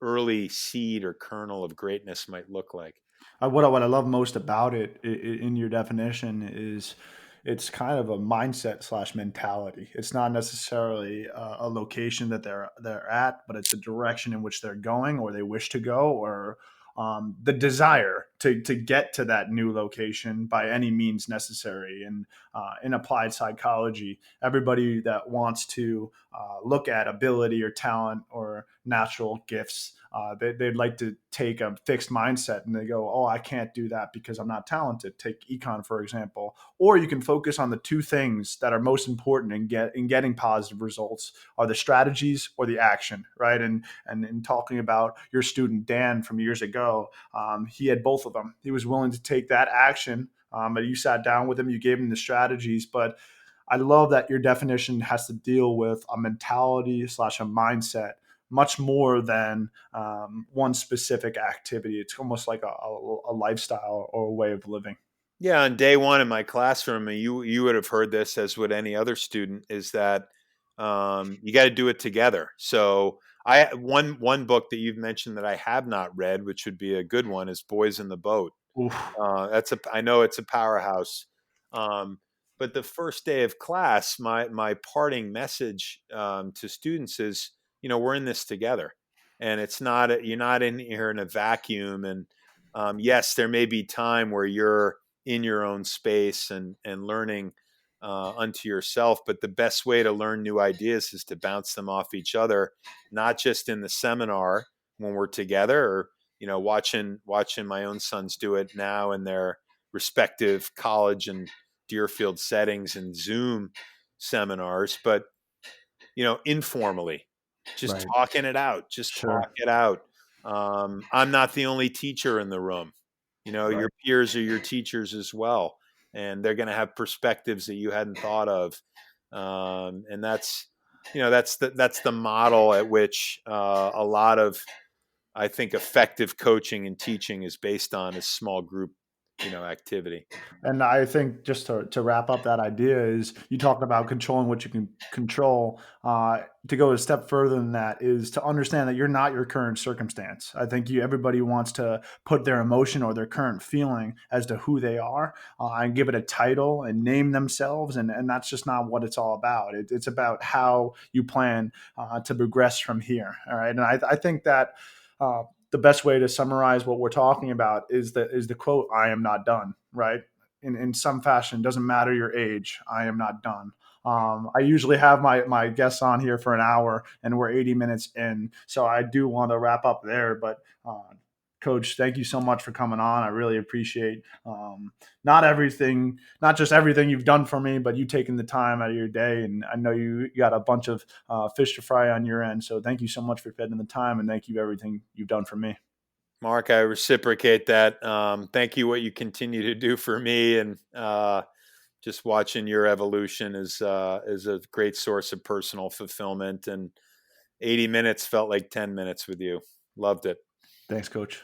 early seed or kernel of greatness might look like. What I love most about it in your definition is it's kind of a mindset / mentality. It's not necessarily a location that they're at, but it's a direction in which they're going, or they wish to go, or the desire to get to that new location by any means necessary. And in applied psychology, everybody that wants to look at ability or talent or natural gifts, they'd like to take a fixed mindset, and they go, oh, I can't do that because I'm not talented. Take econ, for example. Or you can focus on the 2 things that are most important in getting positive results, are the strategies or the action, right? And in talking about your student, Dan, from years ago, he had both of them. He was willing to take that action, but you sat down with him, you gave him the strategies. But I love that your definition has to deal with a mentality / a mindset, much more than one specific activity. It's almost like a lifestyle or a way of living. Yeah, on day one in my classroom, you would have heard this, as would any other student, is that you got to do it together. So one book that you've mentioned that I have not read, which would be a good one, is Boys in the Boat. Oof. I know it's a powerhouse. Um, but the first day of class, my parting message to students is, we're in this together, and you're not in here in a vacuum. And yes, there may be time where you're in your own space and learning unto yourself, but the best way to learn new ideas is to bounce them off each other, not just in the seminar when we're together, or watching my own sons do it now in their respective college and Deerfield settings and Zoom seminars, but informally, just Right. talking it out, just talk Sure. it out. I'm not the only teacher in the room. Right. Your peers are your teachers as well, and they're going to have perspectives that you hadn't thought of. And that's the model at which a lot of, I think, effective coaching and teaching is based on, is small group, activity. And I think just to wrap up that idea is you talking about controlling what you can control. To go a step further than that is to understand that you're not your current circumstance. I think everybody wants to put their emotion or their current feeling as to who they are and give it a title and name themselves. And that's just not what it's all about. It's about how you plan to progress from here. All right. And I think that the best way to summarize what we're talking about is the quote, "I am not done," right? In some fashion, doesn't matter your age, I am not done. I usually have my guests on here for an hour, and we're 80 minutes in, so I do want to wrap up there. But Coach, thank you so much for coming on. I really appreciate not just everything you've done for me, but you taking the time out of your day. And I know you got a bunch of fish to fry on your end. So thank you so much for spending the time, and thank you for everything you've done for me. Mark, I reciprocate that. Thank you. What you continue to do for me, and just watching your evolution is a great source of personal fulfillment. And 80 minutes felt like 10 minutes with you. Loved it. Thanks, Coach.